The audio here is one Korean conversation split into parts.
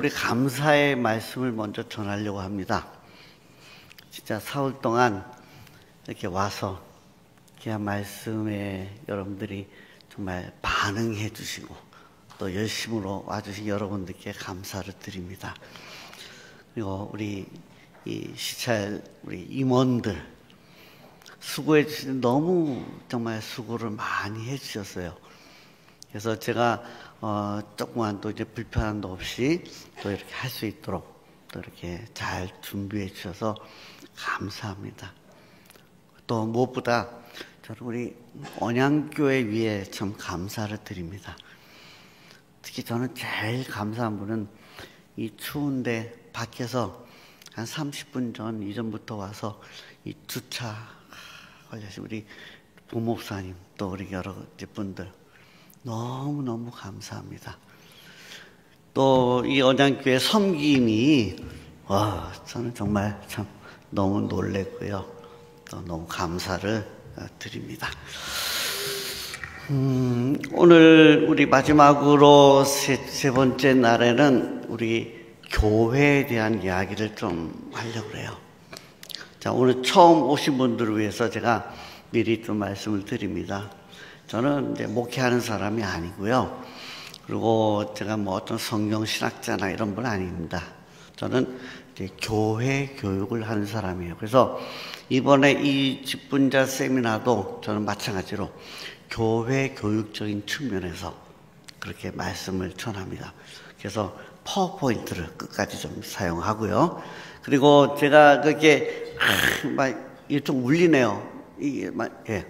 우리 감사의 말씀을 먼저 전하려고 합니다. 진짜 사흘 동안 이렇게 와서 귀한 말씀에 여러분들이 정말 반응해 주시고 또 열심으로 와주신 여러분들께 감사를 드립니다. 그리고 우리 이 시찰 우리 임원들 수고해 주시는 너무 정말 수고를 많이 해 주셨어요. 그래서 제가 조금만 또 이제 불편함도 없이 또 이렇게 할 수 있도록 또 이렇게 잘 준비해 주셔서 감사합니다. 또 무엇보다 저는 우리 언양교회 위에 참 감사를 드립니다. 특히 저는 제일 감사한 분은 이 추운데 밖에서 한 30분 전 이전부터 와서 이 주차 걸려서 우리 부목사님 또 우리 여러 분들 너무너무 감사합니다. 또 이 언양교회 섬김이 저는 정말 참 너무 놀랬고요. 또 너무 감사를 드립니다. 오늘 우리 마지막으로 세 번째 날에는 우리 교회에 대한 이야기를 좀 하려고 해요. 자, 오늘 처음 오신 분들을 위해서 제가 미리 좀 말씀을 드립니다. 저는 이제 목회하는 사람이 아니고요. 그리고 제가 뭐 어떤 성경 신학자나 이런 분 아닙니다. 저는 이제 교회 교육을 하는 사람이에요. 그래서 이번에 이 직분자 세미나도 저는 마찬가지로 교회 교육적인 측면에서 그렇게 말씀을 전합니다. 그래서 파워포인트를 끝까지 좀 사용하고요. 그리고 제가 그렇게 이게 좀 울리네요. 이게 예.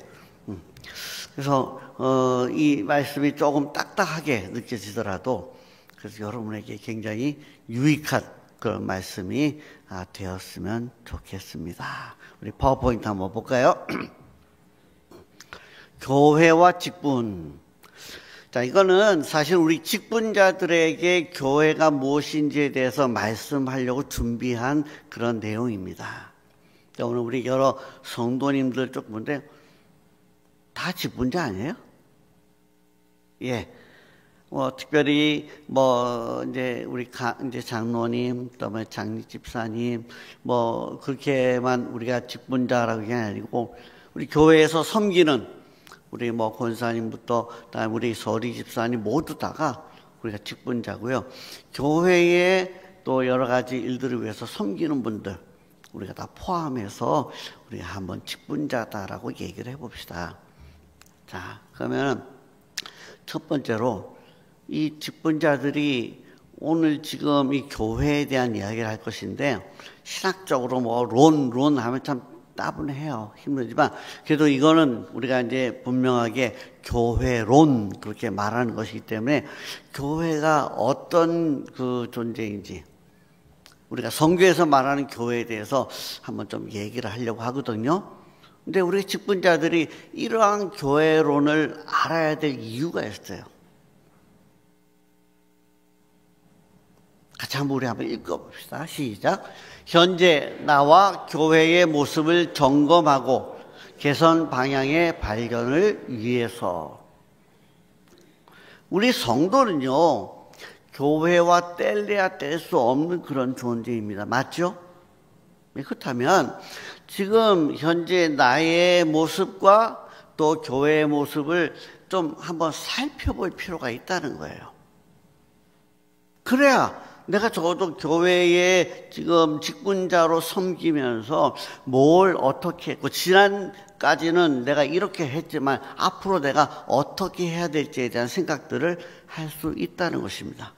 그래서 이 말씀이 조금 딱딱하게 느껴지더라도 그래서 여러분에게 굉장히 유익한 그런 말씀이 되었으면 좋겠습니다. 우리 파워포인트 한번 볼까요? 교회와 직분. 자, 이거는 사실 우리 직분자들에게 교회가 무엇인지에 대해서 말씀하려고 준비한 그런 내용입니다. 오늘 우리 여러 성도님들 쪽 보는데 다 직분자 아니에요? 예. 특별히 이제 우리 이제 장로님, 또 장리 집사님, 그렇게만 우리가 직분자라고 그게 아니고 우리 교회에서 섬기는 우리 권사님부터 그다음에 우리 서리 집사님 모두 다가 우리가 직분자고요. 교회에 또 여러 가지 일들을 위해서 섬기는 분들 우리가 다 포함해서 우리가 한번 직분자다라고 얘기를 해봅시다. 자, 그러면 첫 번째로 이 직분자들이 오늘 지금 이 교회에 대한 이야기를 할 것인데 신학적으로 론 하면 참 따분해요. 힘들지만 그래도 이거는 우리가 이제 분명하게 교회론 그렇게 말하는 것이기 때문에 교회가 어떤 그 존재인지 우리가 성경에서 말하는 교회에 대해서 한번 좀 얘기를 하려고 하거든요. 근데 우리 직분자들이 이러한 교회론을 알아야 될 이유가 있어요. 같이 우리 한번 읽어봅시다. 시작. 현재 나와 교회의 모습을 점검하고 개선 방향의 발견을 위해서. 우리 성도는요, 교회와 뗄래야 뗄 수 없는 그런 존재입니다. 맞죠? 그렇다면 지금 현재 나의 모습과 또 교회의 모습을 좀 한번 살펴볼 필요가 있다는 거예요. 그래야 내가 적어도 교회에 지금 직분자로 섬기면서 뭘 어떻게 했고 지난까지는 내가 이렇게 했지만 앞으로 내가 어떻게 해야 될지에 대한 생각들을 할 수 있다는 것입니다.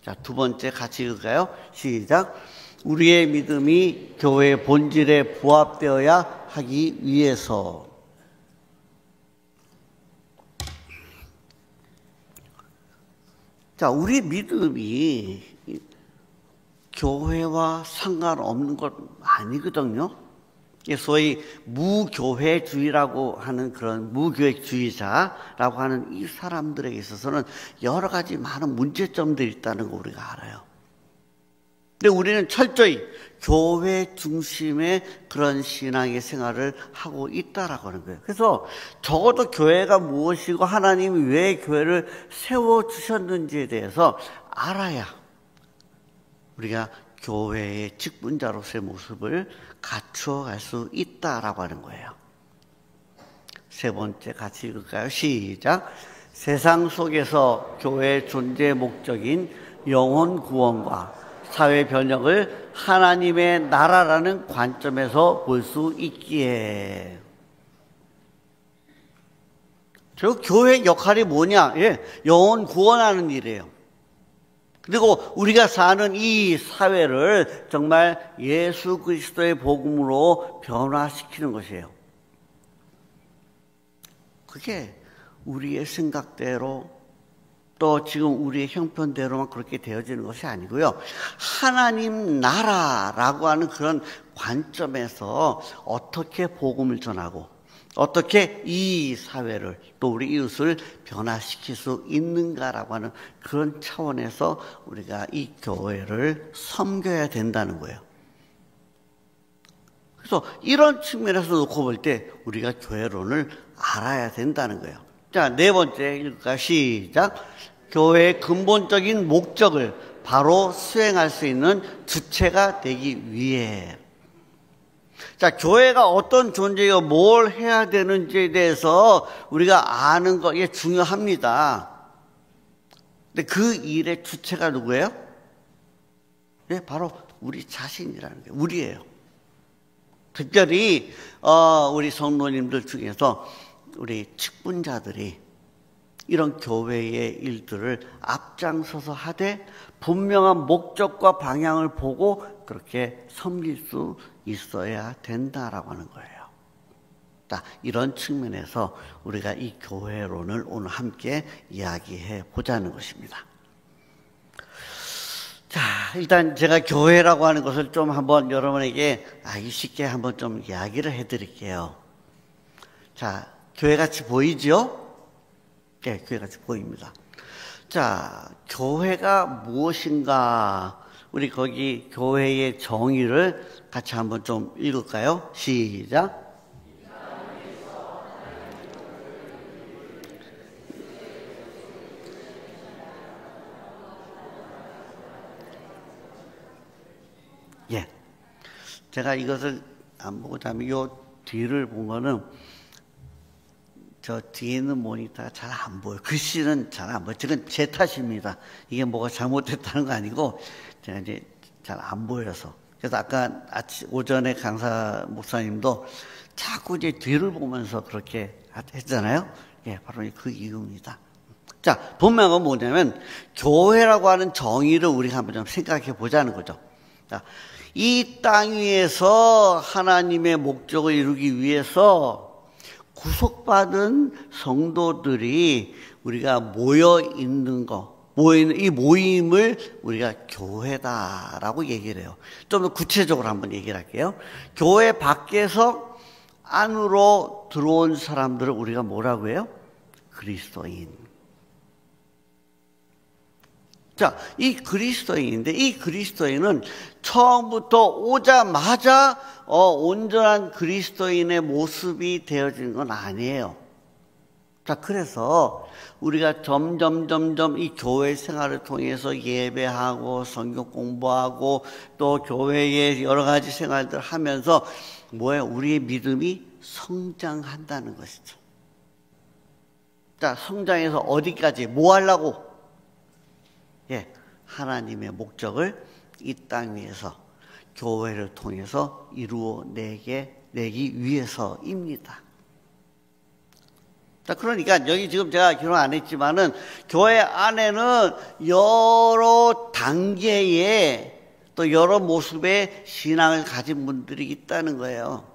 자, 두 번째 같이 읽을까요? 시작. 우리의 믿음이 교회의 본질에 부합되어야 하기 위해서. 자, 우리 믿음이 교회와 상관없는 것 아니거든요. 소위 무교회주의라고 하는 그런 무교회주의자라고 하는 이 사람들에게 있어서는 여러 가지 많은 문제점들이 있다는 거 우리가 알아요. 근데 우리는 철저히 교회 중심의 그런 신앙의 생활을 하고 있다라고 하는 거예요. 그래서 적어도 교회가 무엇이고 하나님이 왜 교회를 세워주셨는지에 대해서 알아야 우리가 교회의 직분자로서의 모습을 갖추어 갈 수 있다라고 하는 거예요. 세 번째 같이 읽을까요? 시작. 세상 속에서 교회의 존재 목적인 영혼 구원과 사회 변혁을 하나님의 나라라는 관점에서 볼 수 있기에. 저 교회의 역할이 뭐냐? 예, 영혼 구원하는 일이에요. 그리고 우리가 사는 이 사회를 정말 예수 그리스도의 복음으로 변화시키는 것이에요. 그게 우리의 생각대로 또 지금 우리의 형편대로만 그렇게 되어지는 것이 아니고요. 하나님 나라라고 하는 그런 관점에서 어떻게 복음을 전하고 어떻게 이 사회를 또 우리 이웃을 변화시킬 수 있는가라고 하는 그런 차원에서 우리가 이 교회를 섬겨야 된다는 거예요. 그래서 이런 측면에서 놓고 볼 때 우리가 교회론을 알아야 된다는 거예요. 자, 네 번째 읽을까요? 시작. 교회의 근본적인 목적을 바로 수행할 수 있는 주체가 되기 위해. 자, 교회가 어떤 존재요, 뭘 해야 되는지에 대해서 우리가 아는 거, 이게 중요합니다. 근데 그 일의 주체가 누구예요? 예, 바로 우리 자신이라는 거예요. 우리예요. 특별히, 우리 성도님들 중에서 우리 직분자들이 이런 교회의 일들을 앞장서서 하되 분명한 목적과 방향을 보고 그렇게 섬길 수 있어야 된다라고 하는 거예요. 자, 이런 측면에서 우리가 이 교회론을 오늘 함께 이야기해 보자는 것입니다. 자, 일단 제가 교회라고 하는 것을 좀 한번 여러분에게 알기 쉽게 한번 좀 이야기를 해 드릴게요. 자, 교회같이 보이죠? 네, 교회같이 보입니다. 자, 교회가 무엇인가? 우리 거기 교회의 정의를 같이 한번 좀 읽을까요? 시작. 예. 제가 이것을 안 보고 다음에 요 뒤를 보면은 저 뒤에 있는 모니터가 잘 안 보여요. 글씨는 잘 안 보여요. 지금 제 탓입니다. 이게 뭐가 잘못됐다는 거 아니고 제가 이제 잘 안 보여서. 그래서 아까 오전에 강사 목사님도 자꾸 이제 뒤를 보면서 그렇게 했잖아요. 예, 바로 그 이유입니다. 자, 본명은 뭐냐면 교회라고 하는 정의를 우리가 한번 좀 생각해 보자는 거죠. 자, 이 땅 위에서 하나님의 목적을 이루기 위해서 구속받은 성도들이 우리가 모여 있는 거, 모이는 이 모임을 우리가 교회다라고 얘기를 해요. 좀 더 구체적으로 한번 얘기를 할게요. 교회 밖에서 안으로 들어온 사람들을 우리가 뭐라고 해요? 그리스도인. 자, 이 그리스도인인데 이 그리스도인은 처음부터 오자마자 온전한 그리스도인의 모습이 되어지는 건 아니에요. 자, 그래서 우리가 점점 이 교회 생활을 통해서 예배하고 성경 공부하고 또 교회의 여러 가지 생활들 하면서 뭐예요? 우리의 믿음이 성장한다는 것이죠. 자, 성장해서 어디까지? 뭐 하려고? 예, 하나님의 목적을 이 땅 위에서 교회를 통해서 이루어내기 위해서입니다. 자, 그러니까 여기 지금 제가 결혼 안 했지만은 교회 안에는 여러 단계의 또 여러 모습의 신앙을 가진 분들이 있다는 거예요.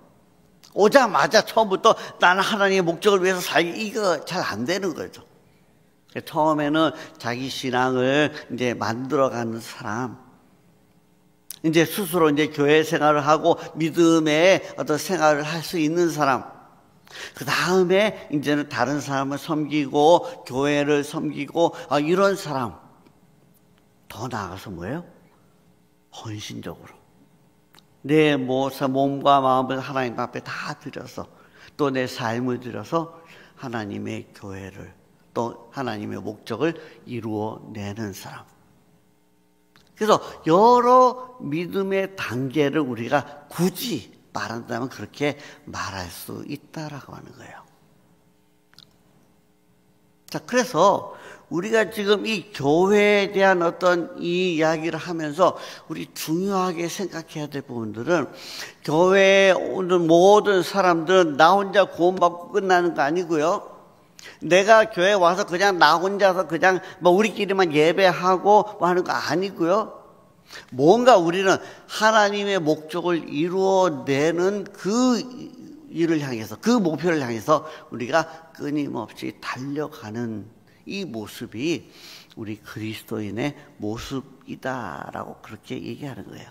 오자마자 처음부터 나는 하나님의 목적을 위해서 살기, 이거 잘 안 되는 거죠. 처음에는 자기 신앙을 이제 만들어가는 사람, 이제 스스로 이제 교회 생활을 하고 믿음의 어떤 생활을 할 수 있는 사람, 그 다음에 이제는 다른 사람을 섬기고 교회를 섬기고 이런 사람, 더 나아가서 뭐예요? 헌신적으로 내 몸과 마음을 하나님 앞에 다 드려서 또 내 삶을 드려서 하나님의 교회를 또 하나님의 목적을 이루어내는 사람. 그래서 여러 믿음의 단계를 우리가 굳이 말한다면 그렇게 말할 수 있다라고 하는 거예요. 자, 그래서 우리가 지금 이 교회에 대한 어떤 이 이야기를 하면서 우리 중요하게 생각해야 될 부분들은, 교회에 오는 모든 사람들은 나 혼자 구원받고 끝나는 거 아니고요. 내가 교회에 와서 그냥 나 혼자서 그냥 뭐 우리끼리만 예배하고 뭐 하는 거 아니고요. 뭔가 우리는 하나님의 목적을 이루어내는 그 일을 향해서, 그 목표를 향해서 우리가 끊임없이 달려가는 이 모습이 우리 그리스도인의 모습이다라고 그렇게 얘기하는 거예요.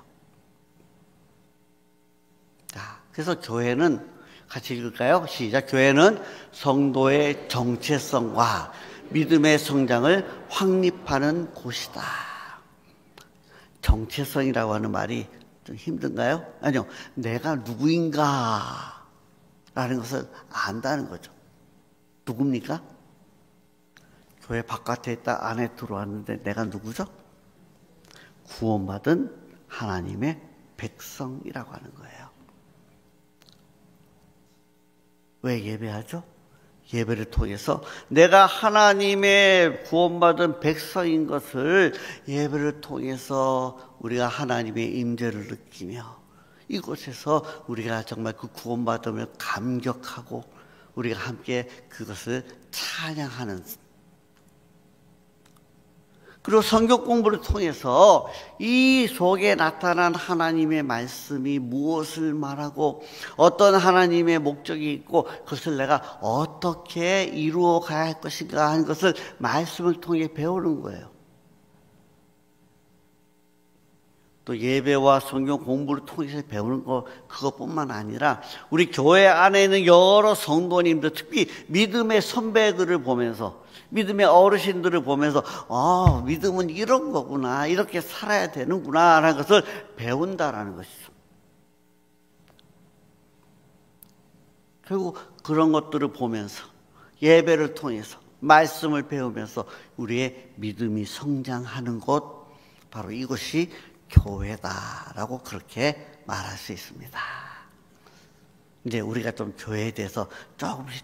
자, 그래서 교회는, 같이 읽을까요? 시작. 교회는 성도의 정체성과 믿음의 성장을 확립하는 곳이다. 정체성이라고 하는 말이 좀 힘든가요? 아니요. 내가 누구인가 라는 것을 안다는 거죠. 누굽니까? 교회 바깥에 있다 안에 들어왔는데 내가 누구죠? 구원받은 하나님의 백성이라고 하는 거예요. 왜 예배하죠? 예배를 통해서 내가 하나님의 구원받은 백성인 것을 예배를 통해서 우리가 하나님의 임재를 느끼며, 이곳에서 우리가 정말 그 구원받음을 감격하고 우리가 함께 그것을 찬양하는, 그리고 성경 공부를 통해서 이 속에 나타난 하나님의 말씀이 무엇을 말하고 어떤 하나님의 목적이 있고 그것을 내가 어떻게 이루어 가야 할 것인가 하는 것을 말씀을 통해 배우는 거예요. 또 예배와 성경 공부를 통해서 배우는 거, 그것뿐만 아니라 우리 교회 안에 있는 여러 성도님들, 특히 믿음의 선배들을 보면서, 믿음의 어르신들을 보면서 믿음은 이런 거구나, 이렇게 살아야 되는구나 라는 것을 배운다라는 것이죠. 결국 그런 것들을 보면서, 예배를 통해서, 말씀을 배우면서 우리의 믿음이 성장하는 곳, 바로 이것이 교회다라고 그렇게 말할 수 있습니다. 이제 우리가 좀 교회에 대해서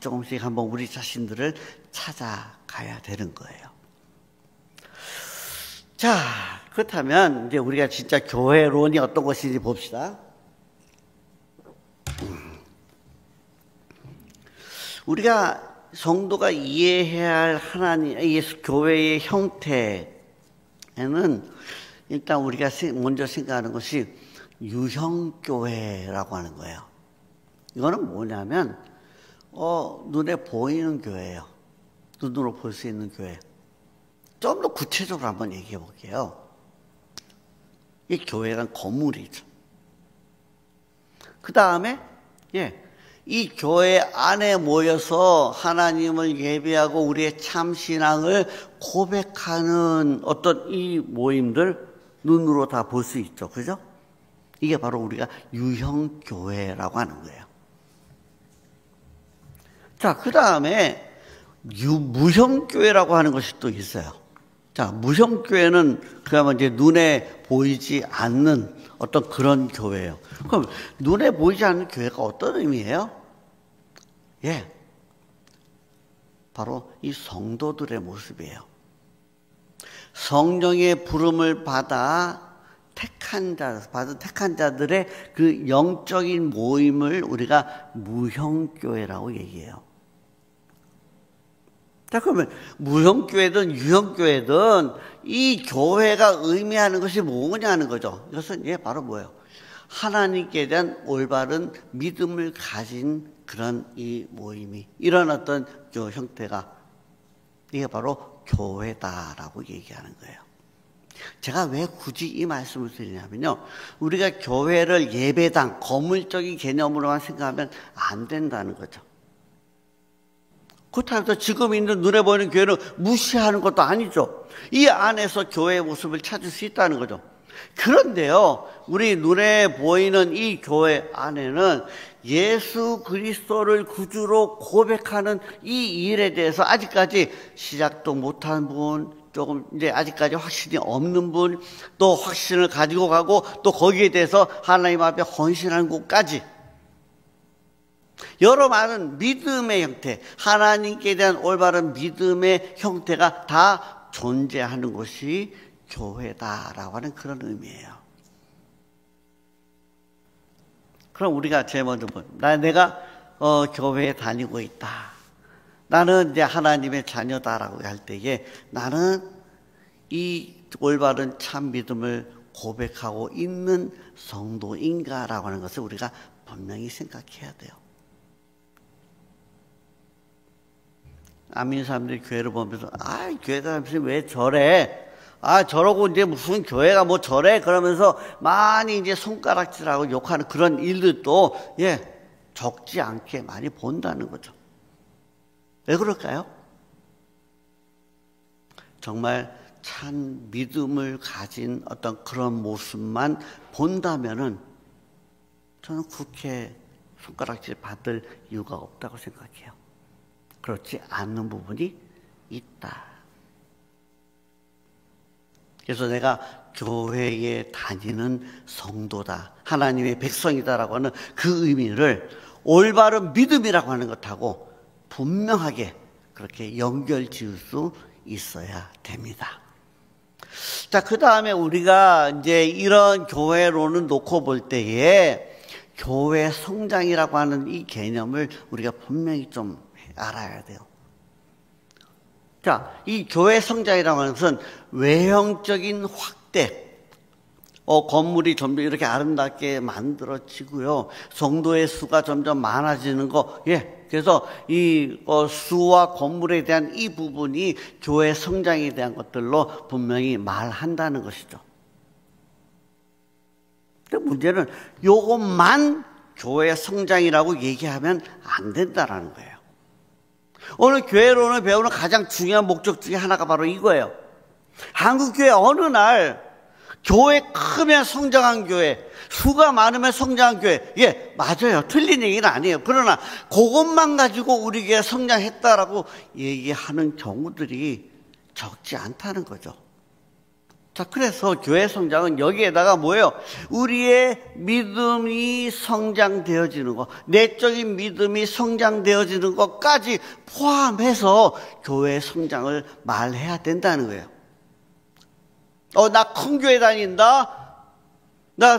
조금씩 한번 우리 자신들을 찾아가야 되는 거예요. 자, 그렇다면 이제 우리가 진짜 교회론이 어떤 것인지 봅시다. 우리가 성도가 이해해야 할 하나님, 예수 교회의 형태에는 일단 우리가 먼저 생각하는 것이 유형교회라고 하는 거예요. 이거는 뭐냐면 눈에 보이는 교회예요. 눈으로 볼 수 있는 교회. 좀 더 구체적으로 한번 얘기해 볼게요. 이 교회란 건물이죠. 그 다음에 이 교회 안에 모여서 하나님을 예배하고 우리의 참신앙을 고백하는 어떤 이 모임들, 눈으로 다 볼 수 있죠. 그죠? 이게 바로 우리가 유형교회라고 하는 거예요. 자, 그 다음에 무형교회라고 하는 것이 또 있어요. 자, 무형교회는 그야말로 이제 눈에 보이지 않는 어떤 그런 교회예요. 그럼 눈에 보이지 않는 교회가 어떤 의미예요? 바로 이 성도들의 모습이에요. 성령의 부름을 받은 택한 자들의 그 영적인 모임을 우리가 무형교회라고 얘기해요. 자, 그러면 무형교회든 유형교회든 이 교회가 의미하는 것이 뭐냐는 거죠. 이것은 바로 뭐예요? 하나님께 대한 올바른 믿음을 가진 그런 이 모임이, 이런 어떤 형태가, 이게 바로 교회다라고 얘기하는 거예요. 제가 왜 굳이 이 말씀을 드리냐면요, 우리가 교회를 예배당, 건물적인 개념으로만 생각하면 안 된다는 거죠. 그렇다고 해서 지금 있는 눈에 보이는 교회는 무시하는 것도 아니죠. 이 안에서 교회의 모습을 찾을 수 있다는 거죠. 그런데요, 우리 눈에 보이는 이 교회 안에는 예수 그리스도를 구주로 고백하는 이 일에 대해서 아직까지 시작도 못한 분, 조금 이제 아직까지 확신이 없는 분, 또 확신을 가지고 가고 또 거기에 대해서 하나님 앞에 헌신하는 것까지 여러 많은 믿음의 형태, 하나님께 대한 올바른 믿음의 형태가 다 존재하는 것이 교회다라고 하는 그런 의미예요. 그럼 우리가 제일 먼저 내가 교회에 다니고 있다. 나는 이제 하나님의 자녀다라고 할 때에 나는 이 올바른 참 믿음을 고백하고 있는 성도인가라고 하는 것을 우리가 분명히 생각해야 돼요. 안 믿는 사람들이 교회를 보면서 교회 사람들이 왜 저래? 저러고 이제 무슨 교회가 뭐 저래? 그러면서 많이 이제 손가락질하고 욕하는 그런 일들도 적지 않게 많이 본다는 거죠. 왜 그럴까요? 정말 참 믿음을 가진 어떤 그런 모습만 본다면은 저는 그렇게 손가락질 받을 이유가 없다고 생각해요. 그렇지 않는 부분이 있다. 그래서 내가 교회에 다니는 성도다, 하나님의 백성이다라고 하는 그 의미를 올바른 믿음이라고 하는 것하고 분명하게 그렇게 연결 지을 수 있어야 됩니다. 자, 그 다음에 우리가 이제 이런 교회로는 놓고 볼 때에 교회 성장이라고 하는 이 개념을 우리가 분명히 좀 알아야 돼요. 자, 이 교회 성장이라고 하는 것은 외형적인 확대, 건물이 점점 이렇게 아름답게 만들어지고요. 성도의 수가 점점 많아지는 거, 그래서 이 수와 건물에 대한 이 부분이 교회 성장에 대한 것들로 분명히 말한다는 것이죠. 근데 문제는 이것만 교회 성장이라고 얘기하면 안 된다라는 거예요. 오늘 교회로는 배우는 가장 중요한 목적 중에 하나가 바로 이거예요. 한국교회 어느 날 교회 크면 성장한 교회, 수가 많으면 성장한 교회, 맞아요. 틀린 얘기는 아니에요. 그러나 그것만 가지고 우리 교회가 성장했다라고 얘기하는 경우들이 적지 않다는 거죠. 자, 그래서 교회 성장은 여기에다가 뭐예요? 우리의 믿음이 성장되어지는 것, 내적인 믿음이 성장되어지는 것까지 포함해서 교회 성장을 말해야 된다는 거예요. 나 큰 교회 다닌다? 나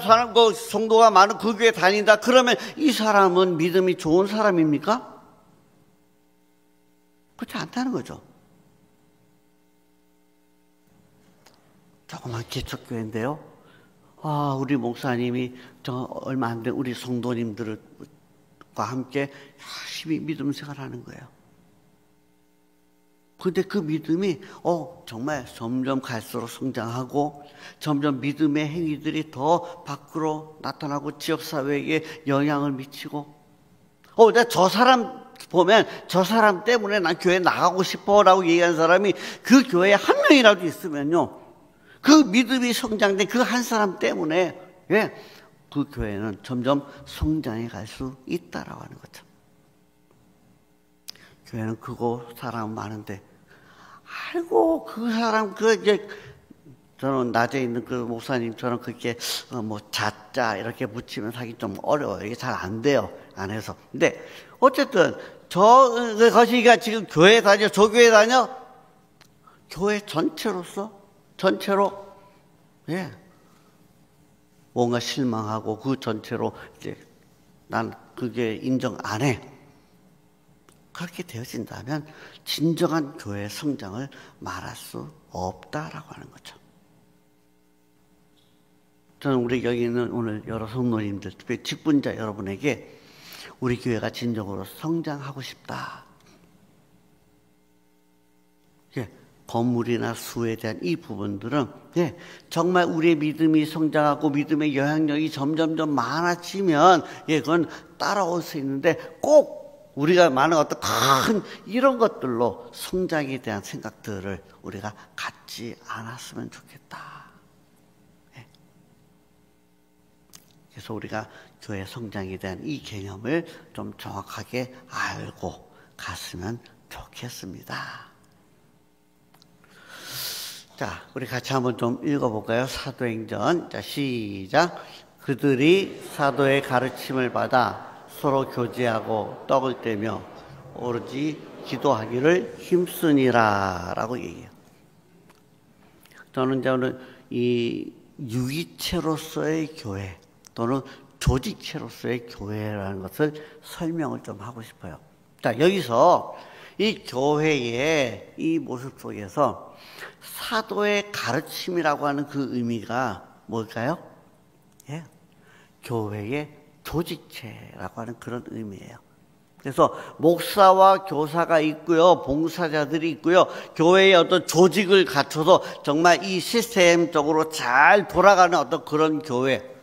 성도가 많은 그 교회 다닌다? 그러면 이 사람은 믿음이 좋은 사람입니까? 그렇지 않다는 거죠. 조그만 개척교회인데요. 우리 목사님이 얼마 안 된 우리 성도님들과 함께 열심히 믿음 생활하는 거예요. 근데 그 믿음이 정말 점점 갈수록 성장하고 점점 믿음의 행위들이 더 밖으로 나타나고 지역사회에 영향을 미치고 내가 저 사람 보면 저 사람 때문에 난 교회 나가고 싶어라고 얘기하는 사람이 그 교회에 한 명이라도 있으면요, 그 믿음이 성장된 그 한 사람 때문에 그 교회는 점점 성장해 갈 수 있다라고 하는 거죠. 교회는 크고 사람 많은데 아이고 그 사람 저는 낮에 있는 그 목사님처럼 그렇게 자자 이렇게 붙이면 하기 좀 어려워요. 이게 잘 안 돼요. 안 해서. 근데 어쨌든 거시기가 지금 교회 다녀, 저 교회 다녀, 교회 전체로 뭔가 실망하고 그 전체로 이제 난 그게 인정 안 해. 그렇게 되어진다면 진정한 교회 성장을 말할 수 없다라고 하는 거죠. 저는 우리 여기 있는 오늘 여러 성도님들, 특히 직분자 여러분에게 우리 교회가 진정으로 성장하고 싶다. 건물이나 수에 대한 이 부분들은 정말 우리의 믿음이 성장하고 믿음의 영향력이 점점점 많아지면 그건 따라올 수 있는데 꼭 우리가 많은 어떤 큰 이런 것들로 성장에 대한 생각들을 우리가 갖지 않았으면 좋겠다. 그래서 우리가 교회 성장에 대한 이 개념을 좀 정확하게 알고 갔으면 좋겠습니다. 자, 우리 같이 한번 좀 읽어볼까요? 사도행전. 자, 시작. 그들이 사도의 가르침을 받아 서로 교제하고 떡을 떼며 오로지 기도하기를 힘쓰니라 라고 얘기해요. 저는 이제 오늘 이 유기체로서의 교회 또는 조직체로서의 교회라는 것을 설명을 좀 하고 싶어요. 자, 여기서 이 교회의 이 모습 속에서 사도의 가르침이라고 하는 그 의미가 뭘까요? 예, 교회의 조직체라고 하는 그런 의미예요. 그래서 목사와 교사가 있고요, 봉사자들이 있고요, 교회의 어떤 조직을 갖춰서 정말 이 시스템적으로 잘 돌아가는 어떤 그런 교회.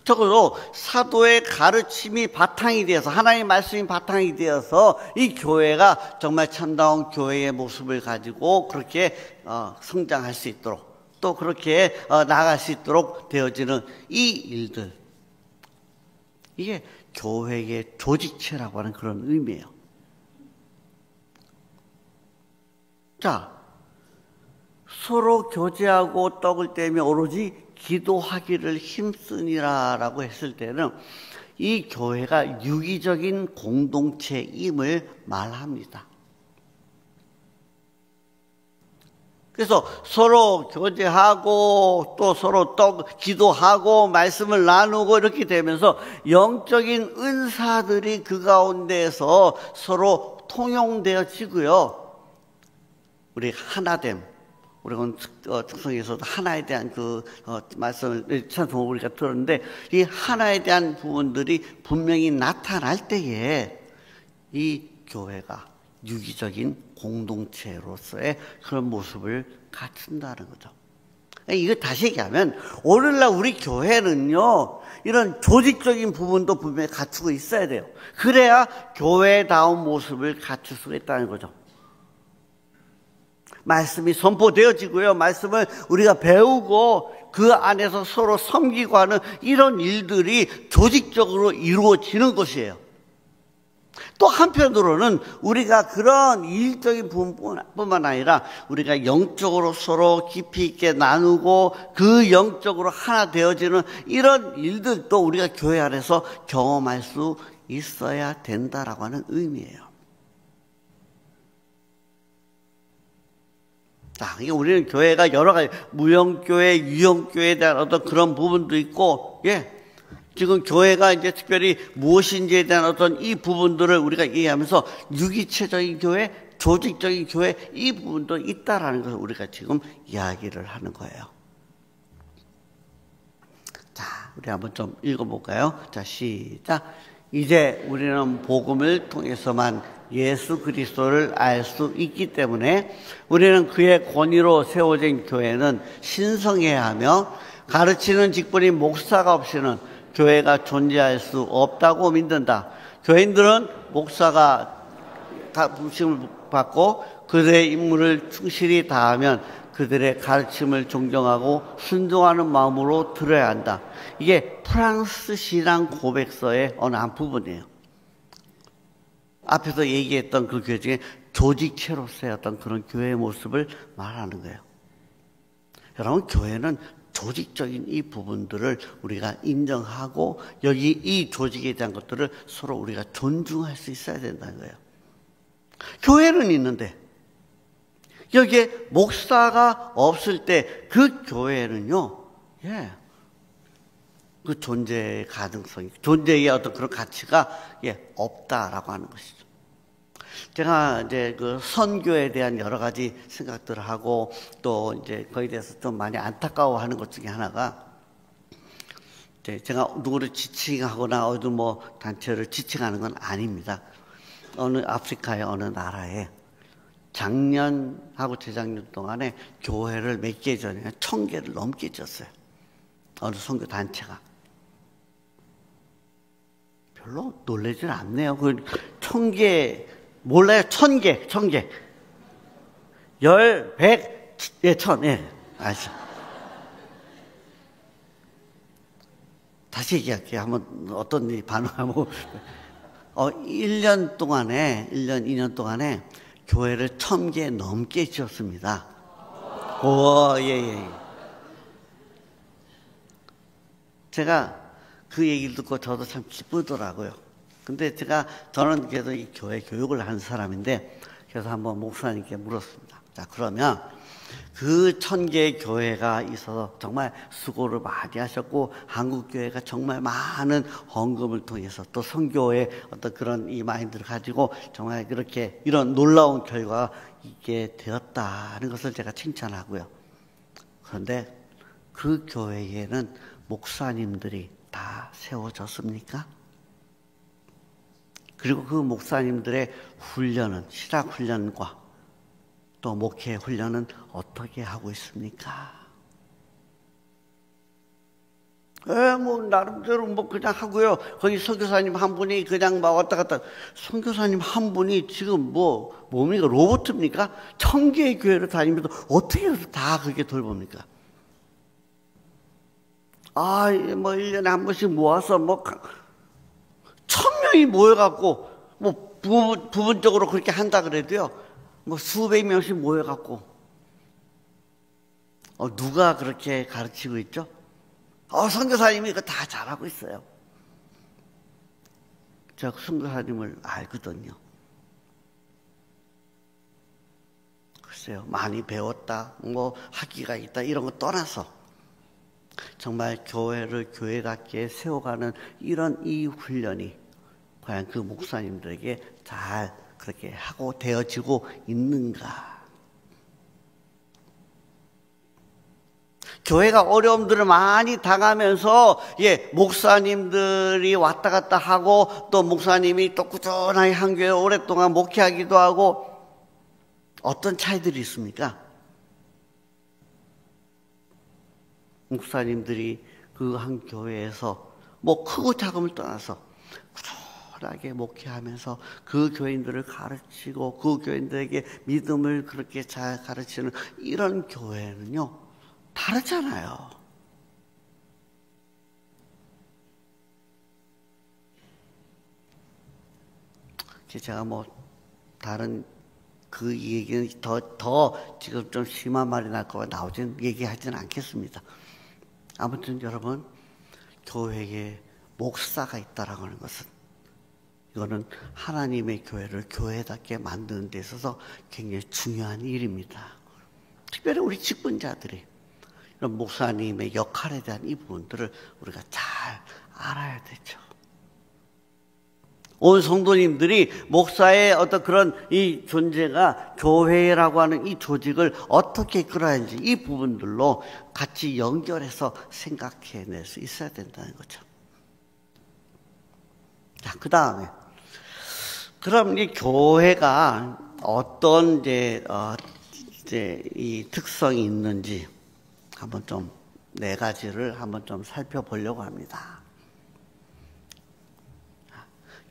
적어도 사도의 가르침이 바탕이 되어서, 하나님의 말씀이 바탕이 되어서 이 교회가 정말 참다운 교회의 모습을 가지고 그렇게 성장할 수 있도록, 또 그렇게 나아갈 수 있도록 되어지는 이 일들, 이게 교회의 조직체라고 하는 그런 의미예요. 자, 서로 교제하고 떡을 떼며 오로지 기도하기를 힘쓰니라 라고 했을 때는 이 교회가 유기적인 공동체임을 말합니다. 그래서 서로 교제하고 또 서로 기도하고 말씀을 나누고 이렇게 되면서 영적인 은사들이 그 가운데에서 서로 통용되어지고요. 우리 하나됨, 우리가 특성에서도 하나에 대한 그 말씀을 찬송을 우리가 들었는데, 이 하나에 대한 부분들이 분명히 나타날 때에 이 교회가 유기적인 공동체로서의 그런 모습을 갖춘다는 거죠. 이거 다시 얘기하면 오늘날 우리 교회는요, 이런 조직적인 부분도 분명히 갖추고 있어야 돼요. 그래야 교회다운 모습을 갖출 수가 있다는 거죠. 말씀이 선포되어지고요, 말씀을 우리가 배우고 그 안에서 서로 섬기고 하는 이런 일들이 조직적으로 이루어지는 것이에요. 또 한편으로는 우리가 그런 일적인 부분뿐만 아니라 우리가 영적으로 서로 깊이 있게 나누고 그 영적으로 하나 되어지는 이런 일들도 우리가 교회 안에서 경험할 수 있어야 된다라고 하는 의미예요. 자, 이게 우리는 교회가 여러 가지 무형교회, 유형교회에 대한 어떤 그런 부분도 있고, 지금 교회가 이제 특별히 무엇인지에 대한 어떤 이 부분들을 우리가 이해하면서 유기체적인 교회, 조직적인 교회, 이 부분도 있다라는 것을 우리가 지금 이야기를 하는 거예요. 자, 우리 한번 좀 읽어볼까요? 자, 시작. 이제 우리는 복음을 통해서만 예수 그리스도를 알 수 있기 때문에 우리는 그의 권위로 세워진 교회는 신성해야 하며 가르치는 직분인 목사가 없이는 교회가 존재할 수 없다고 믿는다. 교인들은 목사가 부심을 받고 그들의 임무를 충실히 다하면 그들의 가르침을 존경하고 순종하는 마음으로 들어야 한다. 이게 프랑스 신앙 고백서의 어느 한 부분이에요. 앞에서 얘기했던 그 교회 중에 조직체로서의 어떤 그런 교회의 모습을 말하는 거예요. 여러분, 교회는 조직적인 이 부분들을 우리가 인정하고 여기 이 조직에 대한 것들을 서로 우리가 존중할 수 있어야 된다는 거예요. 교회는 있는데 여기에 목사가 없을 때 그 교회는요, 그 존재의 가능성이, 존재의 어떤 그런 가치가 없다라고 하는 것이죠. 제가 이제 그 선교에 대한 여러 가지 생각들을 하고 또 이제 거기에 대해서 좀 많이 안타까워하는 것 중에 하나가, 제가 누구를 지칭하거나 어느 뭐 단체를 지칭하는 건 아닙니다. 어느 아프리카의 어느 나라에 작년하고 재작년 동안에 교회를 몇 개 전에 1000개를 넘게 졌어요. 어느 선교 단체가. 별로 놀라지는 않네요. 그 1000개, 몰라요. 1000개. 10, 100, 1000, 아시죠? 다시 얘기할게요. 한번 어떤 일이 반응하고. 1년 동안에, 1년, 2년 동안에 교회를 1000개 넘게 지었습니다. 오, 예, 예. 제가 그 얘기를 듣고 저도 참 기쁘더라고요. 근데 저는 그래도 이 교회 교육을 하는 사람인데, 그래서 한번 목사님께 물었습니다. 자, 그러면 그 1000개의 교회가 있어서 정말 수고를 많이 하셨고, 한국교회가 정말 많은 헌금을 통해서 또 선교의 어떤 그런 이 마인드를 가지고 정말 그렇게 이런 놀라운 결과가 있게 되었다는 것을 제가 칭찬하고요. 그런데 그 교회에는 목사님들이 다 세워졌습니까? 그리고 그 목사님들의 훈련은, 신학 훈련과 또 목회 훈련은 어떻게 하고 있습니까? 나름대로 그냥 하고요. 거기 선교사님 한 분이 그냥 막 왔다 갔다. 선교사님 한 분이 지금 뭡니까? 로봇입니까? 1000개의 교회를 다니면서 어떻게 다 그렇게 돌봅니까? 1년에 한 번씩 모아서 1000명이 모여갖고, 부분적으로 그렇게 한다 그래도요, 수백 명씩 모여갖고, 누가 그렇게 가르치고 있죠? 선교사님이 이거 다 잘하고 있어요. 제가 선교사님을 알거든요. 글쎄요, 많이 배웠다, 학기가 있다, 이런 거 떠나서, 정말 교회를 교회답게 세워가는 이 훈련이 과연 그 목사님들에게 잘 그렇게 하고 되어지고 있는가? 교회가 어려움들을 많이 당하면서 목사님들이 왔다 갔다 하고 또 목사님이 또 꾸준하게 한 교회 오랫동안 목회하기도 하고 어떤 차이들이 있습니까? 목사님들이 그 한 교회에서 크고 작음을 떠나서 꾸준하게 목회하면서 그 교인들을 가르치고 그 교인들에게 믿음을 그렇게 잘 가르치는 이런 교회는요, 다르잖아요. 제가 다른 그 얘기는 더 지금 좀 심한 말이 날 거가 얘기하지는 않겠습니다. 아무튼 여러분, 교회에 목사가 있다라고 하는 것은 이거는 하나님의 교회를 교회답게 만드는 데 있어서 굉장히 중요한 일입니다. 특별히 우리 직분자들이 이런 목사님의 역할에 대한 이 부분들을 우리가 잘 알아야 되죠. 온 성도님들이 목사의 어떤 그런 이 존재가 교회라고 하는 이 조직을 어떻게 이끌어야 하는지 이 부분들로 같이 연결해서 생각해낼 수 있어야 된다는 거죠. 자, 그 다음에 그럼 이 교회가 어떤 이 특성이 있는지 한번 좀 4가지를 한번 좀 살펴보려고 합니다.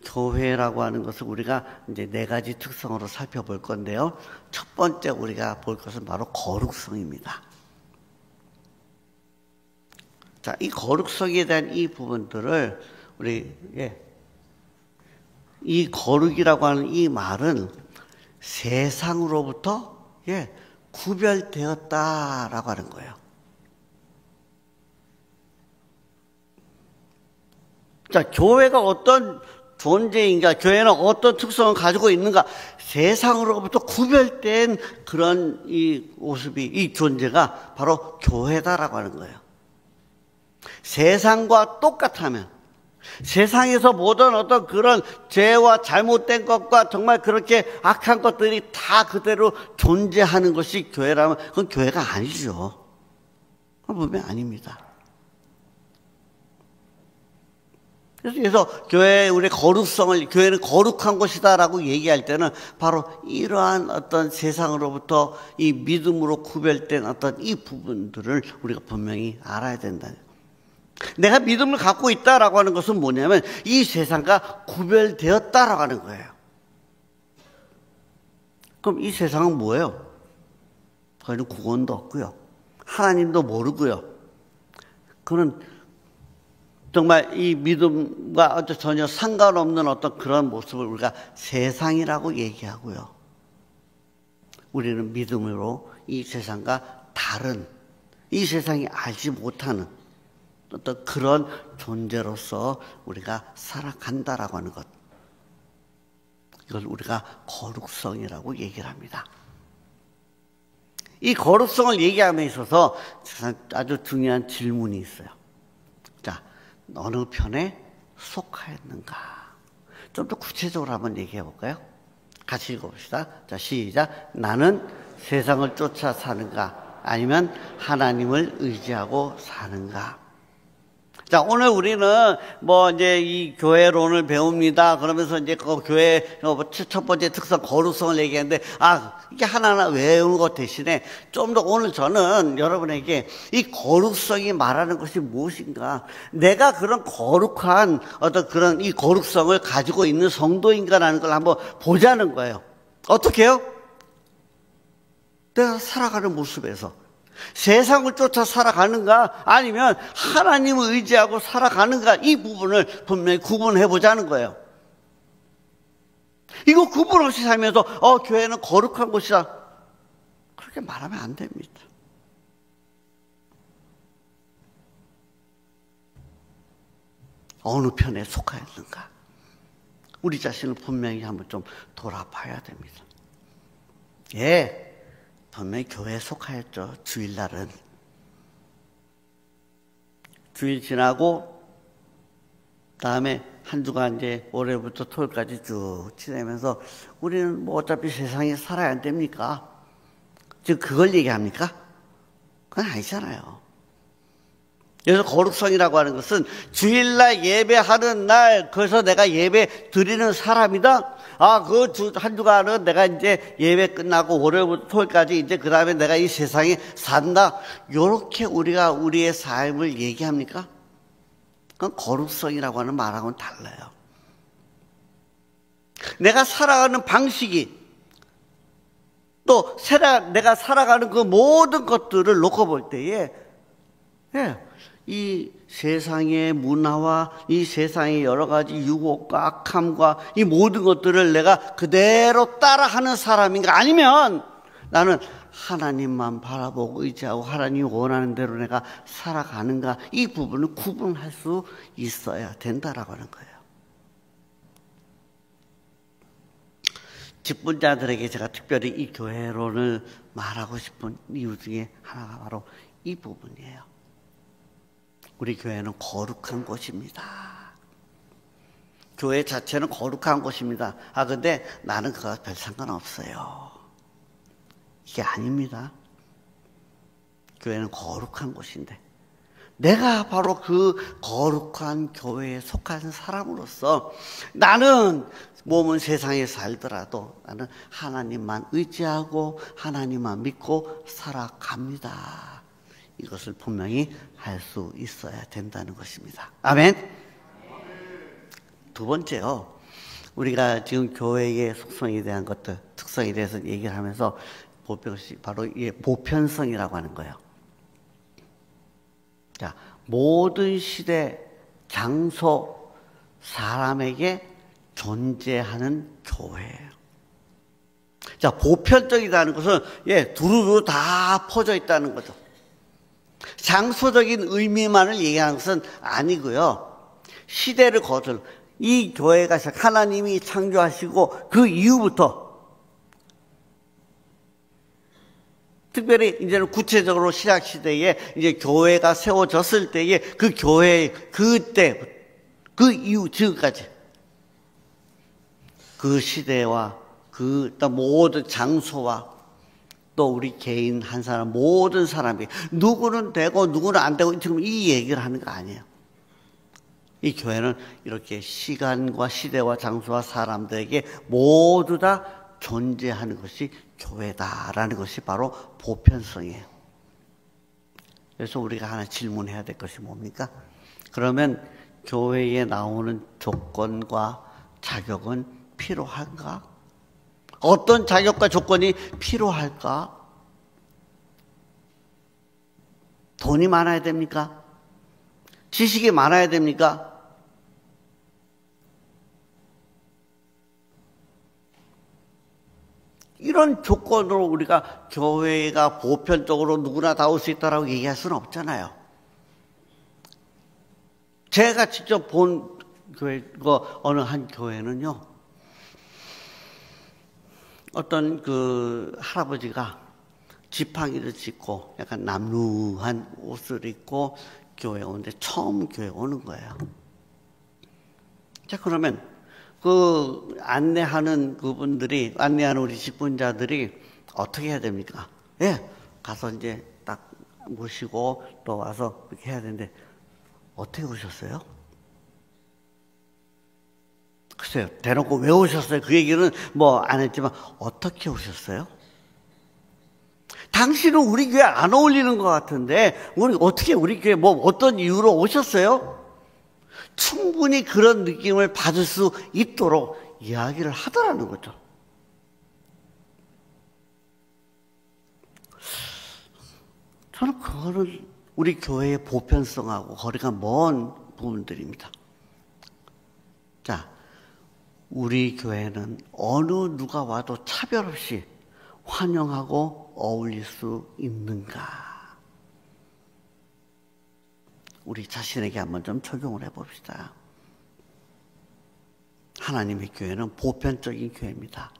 교회라고 하는 것을 우리가 이제 4가지 특성으로 살펴볼 건데요. 첫 번째 우리가 볼 것은 바로 거룩성입니다. 자, 이 거룩성에 대한 이 부분들을 이 거룩이라고 하는 이 말은 세상으로부터 구별되었다라고 하는 거예요. 자, 교회가 어떤 존재인가, 교회는 어떤 특성을 가지고 있는가, 세상으로부터 구별된 그런 이 모습이, 이 존재가 바로 교회다라고 하는 거예요. 세상과 똑같으면, 세상에서 모든 어떤 그런 죄와 잘못된 것과 정말 그렇게 악한 것들이 다 그대로 존재하는 것이 교회라면 그건 교회가 아니죠. 그건 분명히 아닙니다. 그래서 우리의 거룩성을, 교회는 거룩한 곳이다라고 얘기할 때는 바로 이러한 어떤 세상으로부터 이 믿음으로 구별된 어떤 이 부분들을 우리가 분명히 알아야 된다. 내가 믿음을 갖고 있다라고 하는 것은 뭐냐면 이 세상과 구별되었다라고 하는 거예요. 그럼 이 세상은 뭐예요? 거기는 구원도 없고요, 하나님도 모르고요, 그는 정말 이 믿음과 전혀 상관없는 어떤 그런 모습을 우리가 세상이라고 얘기하고요. 우리는 믿음으로 이 세상과 다른, 이 세상이 알지 못하는 어떤 그런 존재로서 우리가 살아간다라고 하는 것. 이걸 우리가 거룩성이라고 얘기를 합니다. 이 거룩성을 얘기함에 있어서 아주 중요한 질문이 있어요. 자, 어느 편에 속하였는가? 좀 더 구체적으로 한번 얘기해 볼까요? 같이 읽어봅시다. 자, 시작. 나는 세상을 쫓아 사는가? 아니면 하나님을 의지하고 사는가? 자, 오늘 우리는 이제 이 교회론을 배웁니다. 그러면서 이제 그 교회 첫 번째 특성 거룩성을 얘기하는데, 이게 하나하나 외우는 것 대신에 좀 더 오늘 저는 여러분에게 이 거룩성이 말하는 것이 무엇인가, 내가 그런 거룩한 어떤 그런 이 거룩성을 가지고 있는 성도인가라는 걸 한번 보자는 거예요. 어떻게 해요? 내가 살아가는 모습에서. 세상을 쫓아 살아가는가 아니면 하나님을 의지하고 살아가는가, 이 부분을 분명히 구분해 보자는 거예요. 이거 구분 없이 살면서 교회는 거룩한 곳이다, 그렇게 말하면 안 됩니다. 어느 편에 속하였는가, 우리 자신을 분명히 한번 좀 돌아봐야 됩니다. 예, 분명히 교회에 속하였죠. 주일날은. 주일 지나고 다음에 한 주간 이제 월요일부터 토요일까지 쭉 지내면서 우리는 어차피 세상에 살아야 안 됩니까? 지금 그걸 얘기합니까? 그건 아니잖아요. 그래서 거룩성이라고 하는 것은 주일날 예배하는 날, 그래서 내가 예배 드리는 사람이다. 한 주간은 내가 이제 예배 끝나고 월요일부터 토요일까지 이제 그 다음에 내가 이 세상에 산다. 요렇게 우리가 우리의 삶을 얘기합니까? 그건 거룩성이라고 하는 말하고는 달라요. 내가 살아가는 방식이, 또 내가 살아가는 그 모든 것들을 놓고 볼 때에, 이 세상의 문화와 이 세상의 여러 가지 유혹과 악함과 이 모든 것들을 내가 그대로 따라하는 사람인가, 아니면 나는 하나님만 바라보고 의지하고 하나님이 원하는 대로 내가 살아가는가, 이 부분을 구분할 수 있어야 된다라고 하는 거예요. 직분자들에게 제가 특별히 이 교회론을 말하고 싶은 이유 중에 하나가 바로 이 부분이에요. 우리 교회는 거룩한 곳입니다. 교회 자체는 거룩한 곳입니다. 근데 나는 그거 별 상관없어요. 이게 아닙니다. 교회는 거룩한 곳인데, 내가 바로 그 거룩한 교회에 속한 사람으로서 나는 몸은 세상에 살더라도 나는 하나님만 의지하고 하나님만 믿고 살아갑니다. 이것을 분명히 할 수 있어야 된다는 것입니다. 아멘. 두 번째요, 우리가 지금 교회의 속성에 대한 것들, 특성에 대해서 얘기를 하면서 바로 보편성이라고 하는 거예요. 자, 모든 시대, 장소, 사람에게 존재하는 교회예요. 자, 보편적이라는 것은 두루두루 다 퍼져 있다는 거죠. 장소적인 의미만을 얘기하는 것은 아니고요. 시대를 거슬러 이 교회가 하나님이 창조하시고 그 이후부터, 특별히 이제는 구체적으로 신약 시대에 이제 교회가 세워졌을 때에 그 교회 그때 그 이후 지금까지 그 시대와 그 모든 장소와 또 우리 개인 한 사람, 모든 사람이 누구는 되고 누구는 안 되고 지금 이 얘기를 하는 거 아니에요. 이 교회는 이렇게 시간과 시대와 장소와 사람들에게 모두 다 존재하는 것이 교회다라는 것이 바로 보편성이에요. 그래서 우리가 하나 질문해야 될 것이 뭡니까? 그러면 교회에 나오는 조건과 자격은 필요한가? 어떤 자격과 조건이 필요할까? 돈이 많아야 됩니까? 지식이 많아야 됩니까? 이런 조건으로 우리가 교회가 보편적으로 누구나 다 올 수 있다라고 얘기할 수는 없잖아요. 제가 직접 본 교회, 어느 한 교회는요, 어떤 그 할아버지가 지팡이를 짚고 약간 남루한 옷을 입고 교회에 오는데 처음 교회에 오는 거예요. 자, 그러면 그 안내하는 그분들이, 안내하는 우리 직분자들이 어떻게 해야 됩니까? 예, 가서 이제 딱 모시고 또 와서 그렇게 해야 되는데, 어떻게 오셨어요? 글쎄요, 대놓고 왜 오셨어요? 그 얘기는 뭐 안 했지만, 어떻게 오셨어요? 당신은 우리 교회 안 어울리는 것 같은데, 어떻게 우리 교회 뭐 어떤 이유로 오셨어요? 충분히 그런 느낌을 받을 수 있도록 이야기를 하더라는 거죠. 저는 그거는 우리 교회의 보편성하고 거리가 먼 부분들입니다. 자, 우리 교회는 어느 누가 와도 차별 없이 환영하고 어울릴 수 있는가? 우리 자신에게 한번 좀 적용을 해봅시다. 하나님의 교회는 보편적인 교회입니다.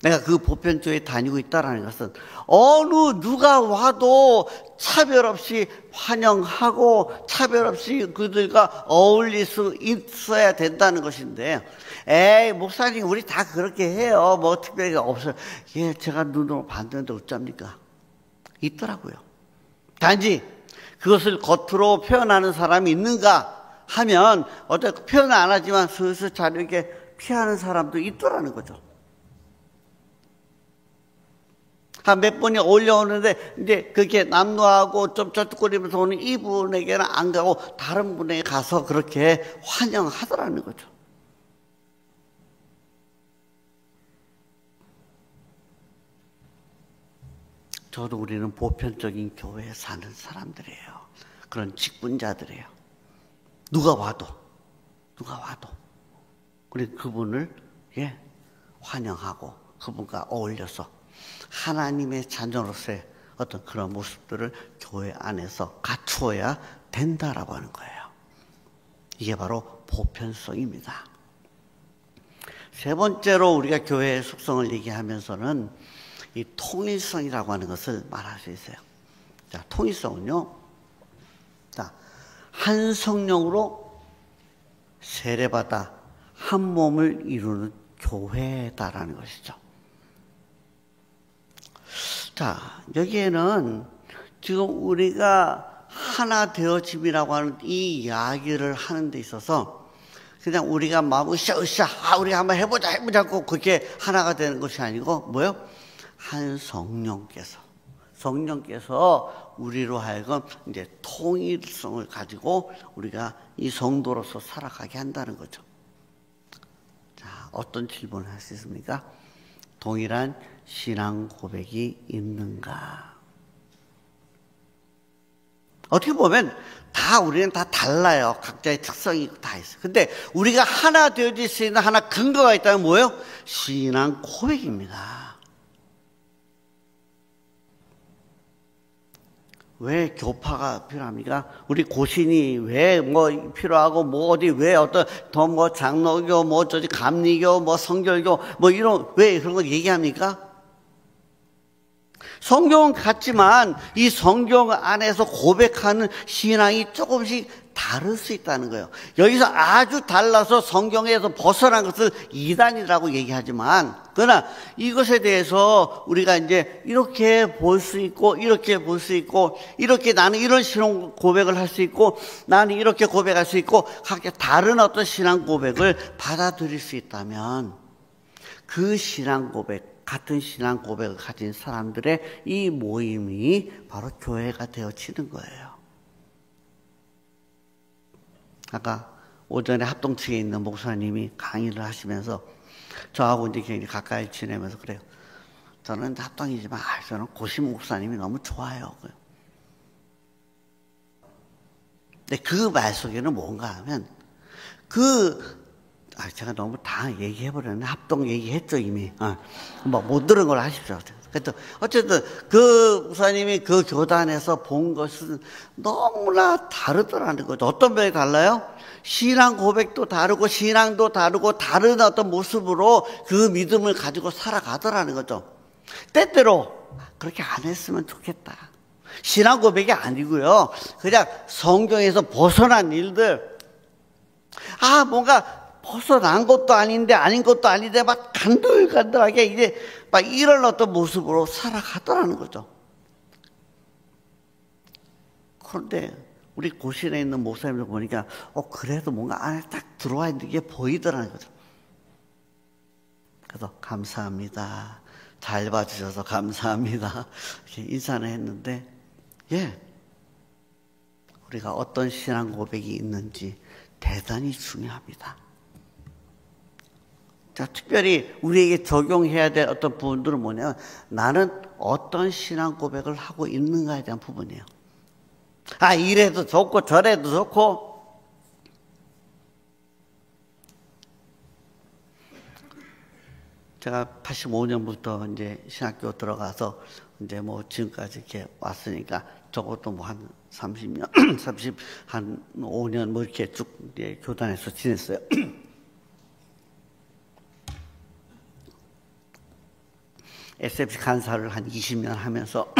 내가 그 보편교회에 다니고 있다는 것은 어느 누가 와도 차별 없이 환영하고 차별 없이 그들과 어울릴 수 있어야 된다는 것인데, 에이, 목사님, 우리 다 그렇게 해요. 뭐 특별히 없어요. 예, 제가 눈으로 봤는데 어쩝니까? 있더라고요. 단지 그것을 겉으로 표현하는 사람이 있는가 하면, 어떻게 표현을 안 하지만 슬슬 자르게 피하는 사람도 있더라는 거죠. 한 몇 분이 올려오는데, 이제 그렇게 남루하고 좀 쩌뚝거리면서 오는 이분에게는 안 가고 다른 분에게 가서 그렇게 환영하더라는 거죠. 저도 우리는 보편적인 교회에 사는 사람들이에요. 그런 직분자들이에요. 누가 와도 우리 그분을 환영하고 그분과 어울려서 하나님의 자녀로서의 어떤 그런 모습들을 교회 안에서 갖추어야 된다라고 하는 거예요. 이게 바로 보편성입니다. 세 번째로 우리가 교회의 속성을 얘기하면서는 이 통일성이라고 하는 것을 말할 수 있어요. 자, 통일성은요, 자, 한 성령으로 세례받아 한 몸을 이루는 교회다라는 것이죠. 자, 여기에는 지금 우리가 하나 되어짐이라고 하는 이 이야기를 하는 데 있어서 그냥 우리가 막 으쌰으쌰 우리가 한번 해보자고 그렇게 하나가 되는 것이 아니고 뭐요? 한 성령께서 우리로 하여금 이제 통일성을 가지고 우리가 이 성도로서 살아가게 한다는 거죠. 자, 어떤 질문을 할 수 있습니까? 동일한 신앙 고백이 있는가? 어떻게 보면 우리는 다 달라요. 각자의 특성이 다 있어요. 근데 우리가 하나 되어질 수 있는 하나 근거가 있다면 뭐예요? 신앙 고백입니다. 왜 교파가 필요합니까? 우리 고신이 왜 필요하고 어디 어떤 더 장로교 감리교 성결교 이런 왜 그런 거 얘기합니까? 성경은 같지만 이 성경 안에서 고백하는 신앙이 조금씩 다를 수 있다는 거예요. 여기서 아주 달라서 성경에서 벗어난 것을 이단이라고 얘기하지만, 그러나 이것에 대해서 우리가 이제 이렇게 볼 수 있고, 이렇게 볼 수 있고, 이렇게 나는 이런 신앙 고백을 할 수 있고, 나는 이렇게 고백할 수 있고, 각자 다른 어떤 신앙 고백을 받아들일 수 있다면, 그 신앙 고백, 같은 신앙 고백을 가진 사람들의 이 모임이 바로 교회가 되어지는 거예요. 아까 오전에 합동측에 있는 목사님이 강의를 하시면서 저하고 이제 굉장히 가까이 지내면서 그래요. 저는 합동이지만 저는 고심 목사님이 너무 좋아요. 근데 그 말 속에는 뭔가 하면 제가 너무 다 얘기해버렸네. 합동 얘기했죠, 이미. 뭐 못 들은 걸 하십시오. 그래서 어쨌든 그 목사님이 그 교단에서 본 것은 너무나 다르더라는 거죠. 어떤 면이 달라요? 신앙 고백도 다르고 신앙도 다르고 다른 어떤 모습으로 그 믿음을 가지고 살아가더라는 거죠. 때때로 그렇게 안 했으면 좋겠다. 신앙 고백이 아니고요. 그냥 성경에서 벗어난 일들. 뭔가 벗어난 것도 아닌데 아닌 것도 아닌데 막 간들간들하게 이제 막 이런 어떤 모습으로 살아가더라는 거죠. 그런데 우리 고신에 있는 목사님들 보니까 그래도 뭔가 안에 딱 들어와 있는 게 보이더라는 거죠. 그래서 감사합니다. 잘 봐주셔서 감사합니다. 이렇게 인사를 했는데 우리가 어떤 신앙 고백이 있는지 대단히 중요합니다. 자, 특별히 우리에게 적용해야 될 어떤 부분들은 뭐냐면 나는 어떤 신앙 고백을 하고 있는가에 대한 부분이에요. 이래도 좋고 저래도 좋고 제가 85년부터 이제 신학교 들어가서 이제 뭐 지금까지 이렇게 왔으니까 적어도 뭐 한 30년, 한 5년 뭐 이렇게 쭉 이제 교단에서 지냈어요. SFC 간사를 한 20년 하면서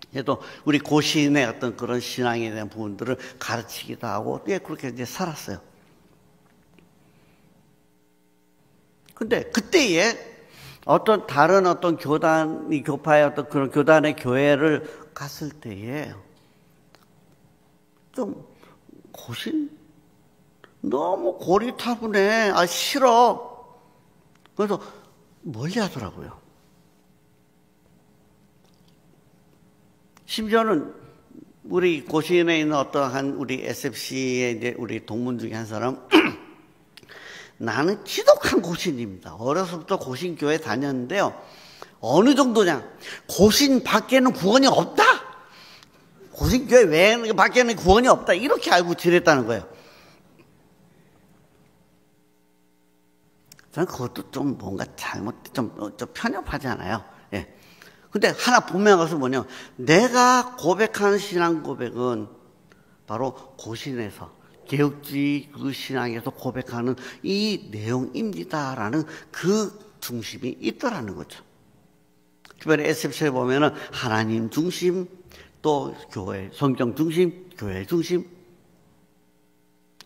그래도 우리 고시인의 어떤 그런 신앙에 대한 부분들을 가르치기도 하고 그렇게 이제 살았어요. 근데 그때에 어떤 다른 어떤 교단이 교파의 어떤 그런 교단의 교회를 갔을 때에 좀 고신 너무 고리타분해. 싫어. 그래서 멀리 하더라고요. 심지어는 우리 고시인에 있는 어떠한 우리 SFC의 이제 우리 동문 중에 한 사람 나는 지독한 고신입니다. 어려서부터 고신교회 다녔는데요. 어느 정도냐? 고신 밖에는 구원이 없다. 고신교회 외에 밖에는 구원이 없다. 이렇게 알고 지냈다는 거예요. 저는 그것도 좀 뭔가 좀 편협하잖아요. 예. 근데 하나 분명한 것은 뭐냐면 내가 고백하는 신앙 고백은 바로 고신에서 개혁주의 그 신앙에서 고백하는 이 내용입니다라는 그 중심이 있더라는 거죠. 특별히 SFC에 보면은 하나님 중심, 또 교회, 성경 중심, 교회 중심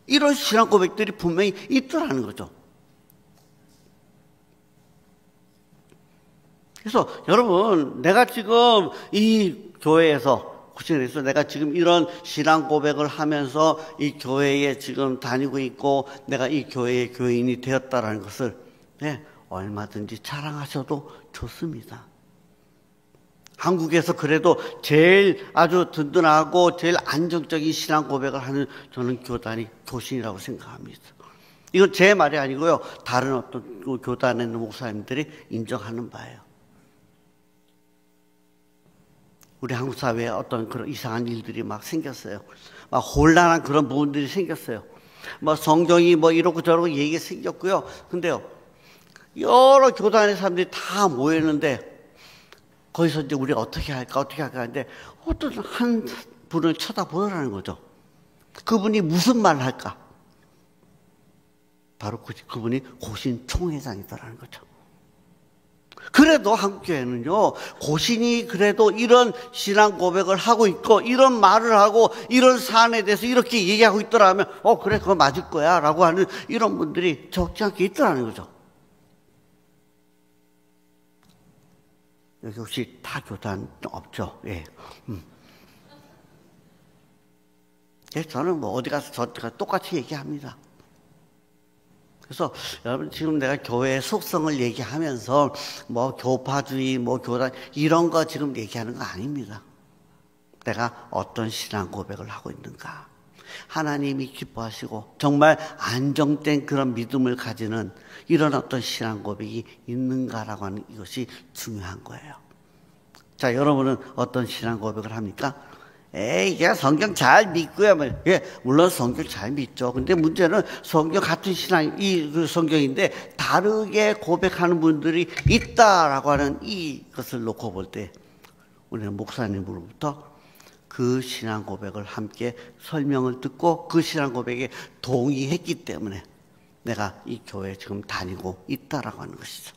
이런 신앙 고백들이 분명히 있더라는 거죠. 그래서 여러분 내가 지금 이 교회에서 고신에서 내가 지금 이런 신앙 고백을 하면서 이 교회에 지금 다니고 있고 내가 이 교회의 교인이 되었다라는 것을 얼마든지 자랑하셔도 좋습니다. 한국에서 그래도 제일 아주 든든하고 제일 안정적인 신앙 고백을 하는 저는 교단이 교신이라고 생각합니다. 이건 제 말이 아니고요. 다른 어떤 교단에 있는 목사님들이 인정하는 바예요. 우리 한국 사회에 어떤 그런 이상한 일들이 막 생겼어요. 막 혼란한 그런 부분들이 생겼어요. 뭐 성경이 뭐 이렇고 저렇고 얘기가 생겼고요. 근데요, 여러 교단의 사람들이 다 모였는데 거기서 이제 우리가 어떻게 할까 하는데 어떤 한 분을 쳐다보라는 거죠. 그분이 무슨 말을 할까? 바로 그분이 고신 총회장이더라는 거죠. 그래도 한국교회는요, 고신이 그래도 이런 신앙 고백을 하고 있고, 이런 말을 하고, 이런 사안에 대해서 이렇게 얘기하고 있더라면, 그래, 그거 맞을 거야. 라고 하는 이런 분들이 적지 않게 있더라는 거죠. 여기 혹시 타 교단 없죠? 예. 저는 뭐 어디 가서 똑같이 얘기합니다. 그래서 여러분 지금 내가 교회의 속성을 얘기하면서 뭐 교파주의, 뭐 교단 이런 거 지금 얘기하는 거 아닙니다. 내가 어떤 신앙 고백을 하고 있는가. 하나님이 기뻐하시고 정말 안정된 그런 믿음을 가지는 이런 어떤 신앙 고백이 있는가라고 하는 이것이 중요한 거예요. 자, 여러분은 어떤 신앙 고백을 합니까? 에이, 그냥 성경 잘 믿고요. 예, 물론 성경 잘 믿죠. 근데 문제는 성경 같은 신앙, 그 성경인데 다르게 고백하는 분들이 있다라고 하는 이것을 놓고 볼 때 우리는 목사님으로부터 그 신앙 고백을 함께 설명을 듣고 그 신앙 고백에 동의했기 때문에 내가 이 교회에 지금 다니고 있다라고 하는 것이죠.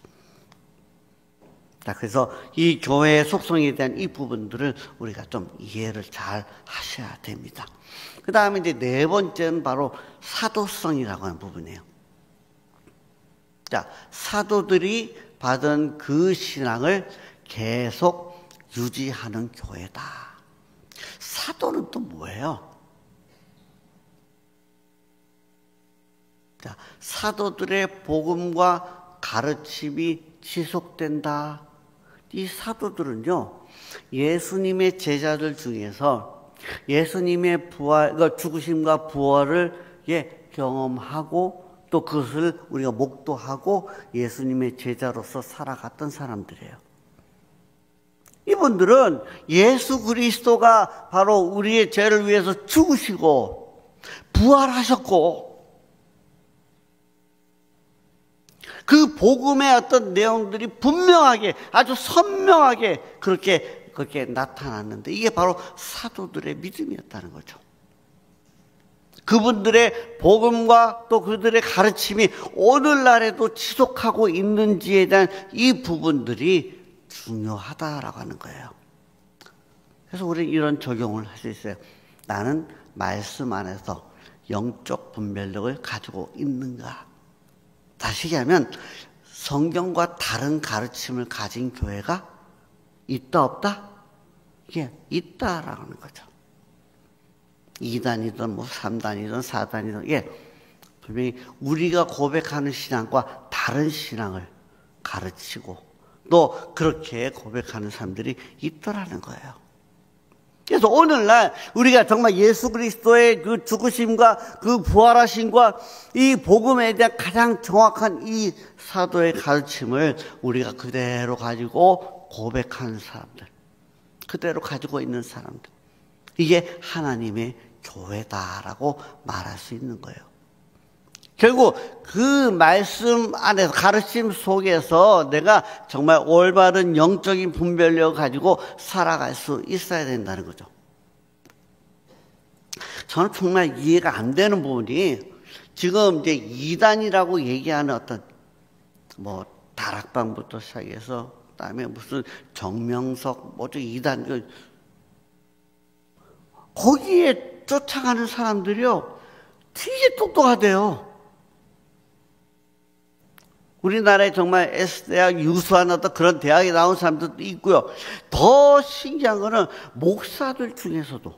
자, 그래서 이 교회의 속성에 대한 이 부분들을 우리가 좀 이해를 잘 하셔야 됩니다. 그 다음에 이제 네 번째는 바로 사도성이라고 하는 부분이에요. 자, 사도들이 받은 그 신앙을 계속 유지하는 교회다. 사도는 또 뭐예요? 자, 사도들의 복음과 가르침이 지속된다. 이 사도들은요, 예수님의 제자들 중에서 예수님의 부활, 죽으심과 부활을 경험하고 또 그것을 우리가 목도하고 예수님의 제자로서 살아갔던 사람들이에요. 이분들은 예수 그리스도가 바로 우리의 죄를 위해서 죽으시고 부활하셨고 그 복음의 어떤 내용들이 분명하게 아주 선명하게 그렇게 나타났는데 이게 바로 사도들의 믿음이었다는 거죠. 그분들의 복음과 또 그들의 가르침이 오늘날에도 지속하고 있는지에 대한 이 부분들이 중요하다라고 하는 거예요. 그래서 우리는 이런 적용을 할 수 있어요. 나는 말씀 안에서 영적 분별력을 가지고 있는가? 다시 얘기하면 성경과 다른 가르침을 가진 교회가 있다 없다? 이게 있다라고 하는 거죠. 2단이든 뭐 3단이든 4단이든 분명히 우리가 고백하는 신앙과 다른 신앙을 가르치고 또 그렇게 고백하는 사람들이 있더라는 거예요. 그래서 오늘날 우리가 정말 예수 그리스도의 그 죽으심과 그 부활하심과 이 복음에 대한 가장 정확한 이 사도의 가르침을 우리가 그대로 가지고 고백하는 사람들, 그대로 가지고 있는 사람들, 이게 하나님의 교회다라고 말할 수 있는 거예요. 결국 그 말씀 안에서 가르침 속에서 내가 정말 올바른 영적인 분별력을 가지고 살아갈 수 있어야 된다는 거죠. 저는 정말 이해가 안 되는 부분이 지금 이제 2단이라고 얘기하는 어떤 뭐 다락방부터 시작해서 그다음에 무슨 정명석 뭐죠 2단 거기에 쫓아가는 사람들이요 되게 똑똑하대요. 우리나라에 정말 S대학 유수한 어떤 그런 대학에 나온 사람들도 있고요. 더 신기한 거는 목사들 중에서도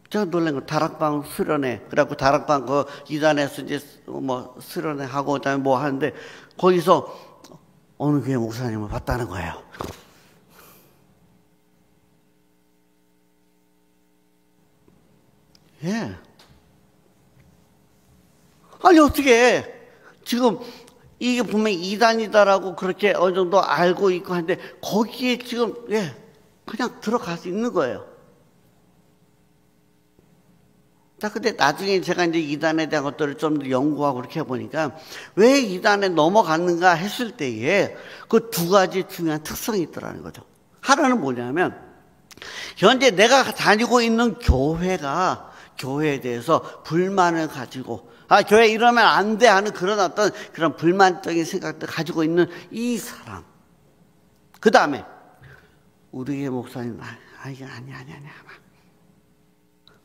제가 놀란 거 다락방 수련회 그래갖고 다락방 그 이단에서 이제 뭐 수련회 하고 그다음에 뭐 하는데 거기서 어느 교회 목사님을 봤다는 거예요. 예. 아니 어떻게 지금 이게 분명히 이단이다라고 그렇게 어느 정도 알고 있고 하는데 거기에 지금 그냥 들어갈 수 있는 거예요. 자, 근데 나중에 제가 이제 이단에 대한 것들을 좀 더 연구하고 그렇게 해보니까 왜 이단에 넘어갔는가 했을 때에 그 두 가지 중요한 특성이 있더라는 거죠. 하나는 뭐냐면 현재 내가 다니고 있는 교회에 대해서 불만을 가지고 교회 이러면 안 돼 하는 그런 어떤 그런 불만적인 생각들 가지고 있는 이 사람. 그 다음에 우리의 목사님 이게 아니야.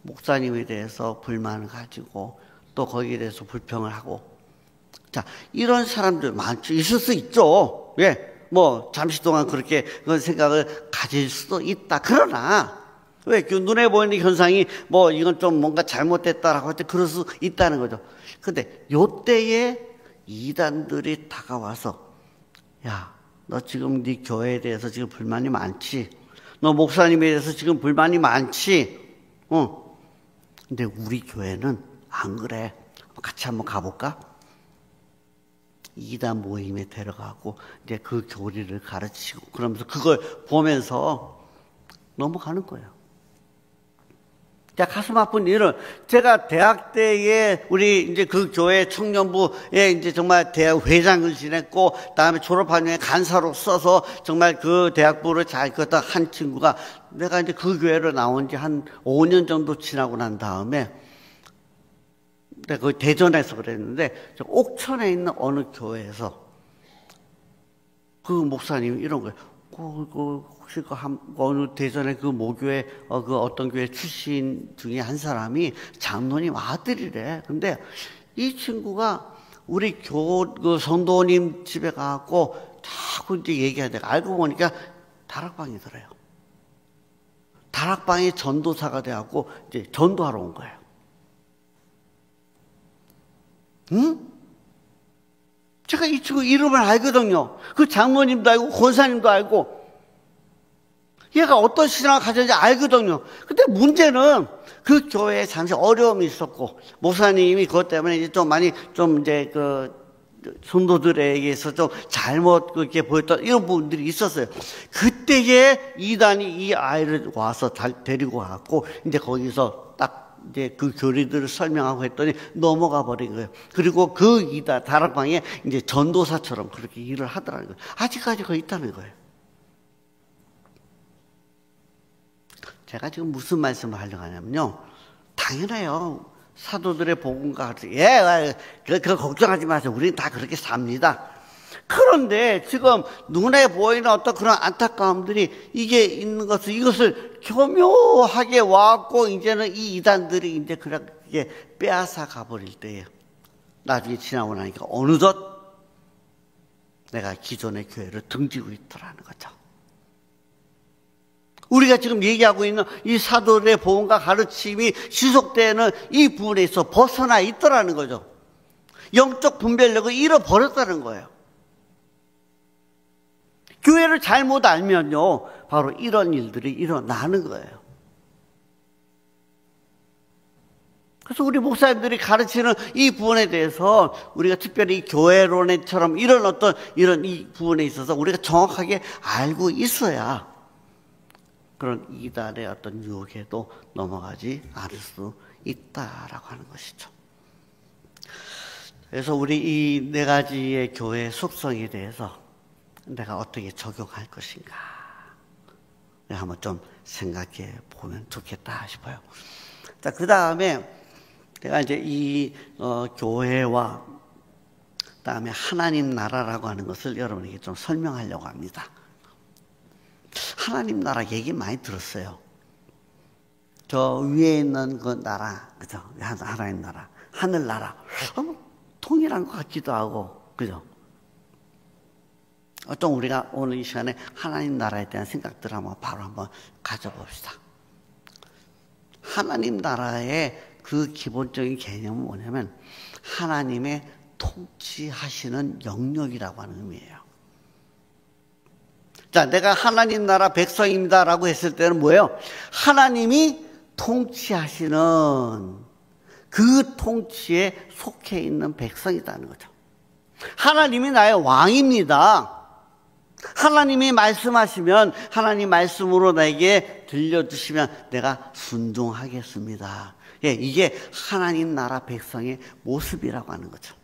목사님에 대해서 불만을 가지고 또 거기에 대해서 불평을 하고 자 이런 사람들 많죠. 있을 수 있죠. 뭐 잠시 동안 그렇게 그런 생각을 가질 수도 있다. 그러나 왜 눈에 보이는 현상이 뭐 이건 좀 뭔가 잘못됐다라고 할 때 그럴 수 있다는 거죠. 근데 요때에 이단들이 다가와서 야, 너 지금 네 교회에 대해서 지금 불만이 많지? 너 목사님에 대해서 지금 불만이 많지? 근데 우리 교회는 안 그래. 같이 한번 가볼까? 이단 모임에 데려가고 이제 그 교리를 가르치고 그러면서 그걸 보면서 넘어가는 거예요. 자, 가슴 아픈 일은 제가 대학 때에 우리 이제 그 교회 청년부에 이제 정말 대학 회장을 지냈고 그다음에 졸업한 후에 간사로 써서 정말 그 대학부를 잘 이끌었던 한 친구가 내가 이제 그 교회로 나온 지 한 5년 정도 지나고 난 다음에 내가 그 대전에서 그랬는데 저 옥천에 있는 어느 교회에서 그 목사님이 이런 거예요. 혹시 어느 대전의 그 모교회 그 어떤 교회 출신 중에 한 사람이 장로님 아들이래. 근데 이 친구가 우리 그 성도님 집에 가고 자꾸 이제 얘기하는데 알고 보니까 다락방이더래요. 다락방에 전도사가 돼갖고 이제 전도하러 온 거예요. 응? 제가 이 친구 이름을 알거든요. 그 장모님도 알고 권사님도 알고 얘가 어떤 신앙을 가졌는지 알거든요. 근데 문제는 그 교회에 잠시 어려움이 있었고 목사님이 그것 때문에 이제 좀 많이 좀 이제 그 성도들에게서 좀 잘못 그렇게 보였던 이런 부분들이 있었어요. 그때에 이단이 이 아이를 와서 데리고 왔고 이제 거기서 딱 이제 그 교리들을 설명하고 했더니 넘어가 버린 거예요. 그리고 그 이단 다락방에 이제 전도사처럼 그렇게 일을 하더라는 거예요. 아직까지 거기 있다는 거예요. 제가 지금 무슨 말씀을 하려고 하냐면요. 당연해요. 사도들의 복음과 같이 그거 걱정하지 마세요. 우리는 다 그렇게 삽니다. 그런데 지금 눈에 보이는 어떤 그런 안타까움들이 이게 있는 것을 이것을 교묘하게 와갖고 이제는 이 이단들이 이제 그렇게 빼앗아 가버릴 때에 나중에 지나고 나니까 어느덧 내가 기존의 교회를 등지고 있더라는 거죠. 우리가 지금 얘기하고 있는 이 사도들의 복음과 가르침이 지속되는 이 부분에서 벗어나 있더라는 거죠. 영적 분별력을 잃어버렸다는 거예요. 교회를 잘못 알면요, 바로 이런 일들이 일어나는 거예요. 그래서 우리 목사님들이 가르치는 이 부분에 대해서 우리가 특별히 교회론처럼 이런 어떤 이런 이 부분에 있어서 우리가 정확하게 알고 있어야 그런 이단의 어떤 유혹에도 넘어가지 않을 수 있다라고 하는 것이죠. 그래서 우리 이 네 가지의 교회 속성에 대해서 내가 어떻게 적용할 것인가 한번 좀 생각해 보면 좋겠다 싶어요. 자, 그 다음에 내가 이제 이 교회와 그다음에 하나님 나라라고 하는 것을 여러분에게 좀 설명하려고 합니다. 하나님 나라 얘기 많이 들었어요. 저 위에 있는 그 나라, 그죠? 하나님 나라, 하늘 나라. 동일한 것 같기도 하고, 그죠? 어떤 우리가 오늘 이 시간에 하나님 나라에 대한 생각들을 바로 한번 가져봅시다. 하나님 나라의 그 기본적인 개념은 뭐냐면 하나님의 통치하시는 영역이라고 하는 의미예요. 자, 내가 하나님 나라 백성입니다라고 했을 때는 뭐예요? 하나님이 통치하시는 그 통치에 속해 있는 백성이라는 거죠. 하나님이 나의 왕입니다. 하나님이 말씀하시면 하나님 말씀으로 나에게 들려주시면 내가 순종하겠습니다. 예, 이게 하나님 나라 백성의 모습이라고 하는 거죠.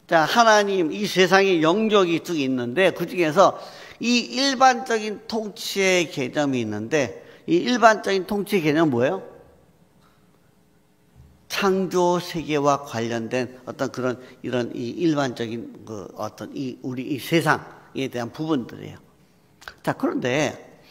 자, 하나님, 이 세상에 영역이 쭉 있는데 그 중에서 이 일반적인 통치의 개념이 있는데 이 일반적인 통치의 개념은 뭐예요? 창조 세계와 관련된 어떤 그런 이런 이 일반적인 그 어떤 우리 이 세상에 대한 부분들이에요. 자, 그런데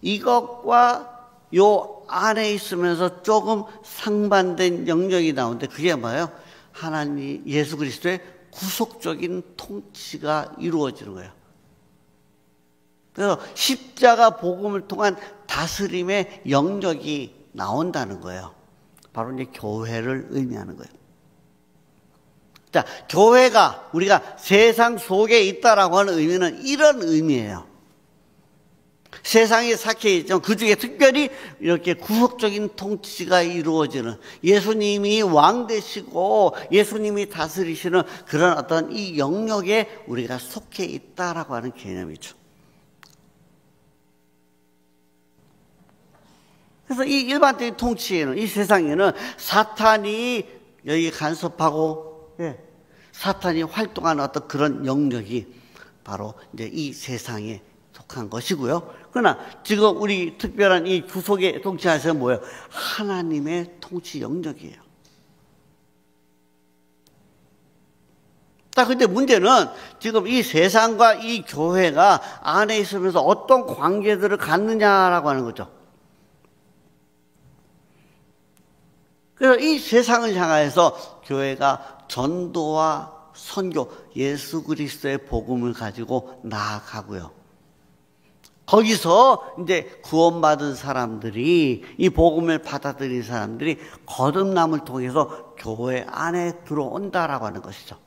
이것과 요 안에 있으면서 조금 상반된 영역이 나오는데 그게 뭐예요? 하나님 예수 그리스도의 구속적인 통치가 이루어지는 거예요. 그래서 십자가 복음을 통한 다스림의 영역이 나온다는 거예요. 바로 이제 교회를 의미하는 거예요. 자, 교회가 우리가 세상 속에 있다라고 하는 의미는 이런 의미예요. 세상에 삭혀 있지만 그 중에 특별히 이렇게 구속적인 통치가 이루어지는, 예수님이 왕 되시고 예수님이 다스리시는 그런 어떤 이 영역에 우리가 속해 있다라고 하는 개념이죠. 그래서 이 일반적인 통치에는, 이 세상에는 사탄이 여기 간섭하고, 사탄이 활동하는 어떤 그런 영역이 바로 이제 이 세상에 속한 것이고요. 그러나 지금 우리 특별한 이 구속의 통치 안에서는 뭐예요? 하나님의 통치 영역이에요. 자, 근데 문제는 지금 이 세상과 이 교회가 안에 있으면서 어떤 관계들을 갖느냐라고 하는 거죠. 그래서 이 세상을 향해서 교회가 전도와 선교, 예수 그리스도의 복음을 가지고 나아가고요. 거기서 이제 구원받은 사람들이, 이 복음을 받아들인 사람들이 거듭남을 통해서 교회 안에 들어온다라고 하는 것이죠.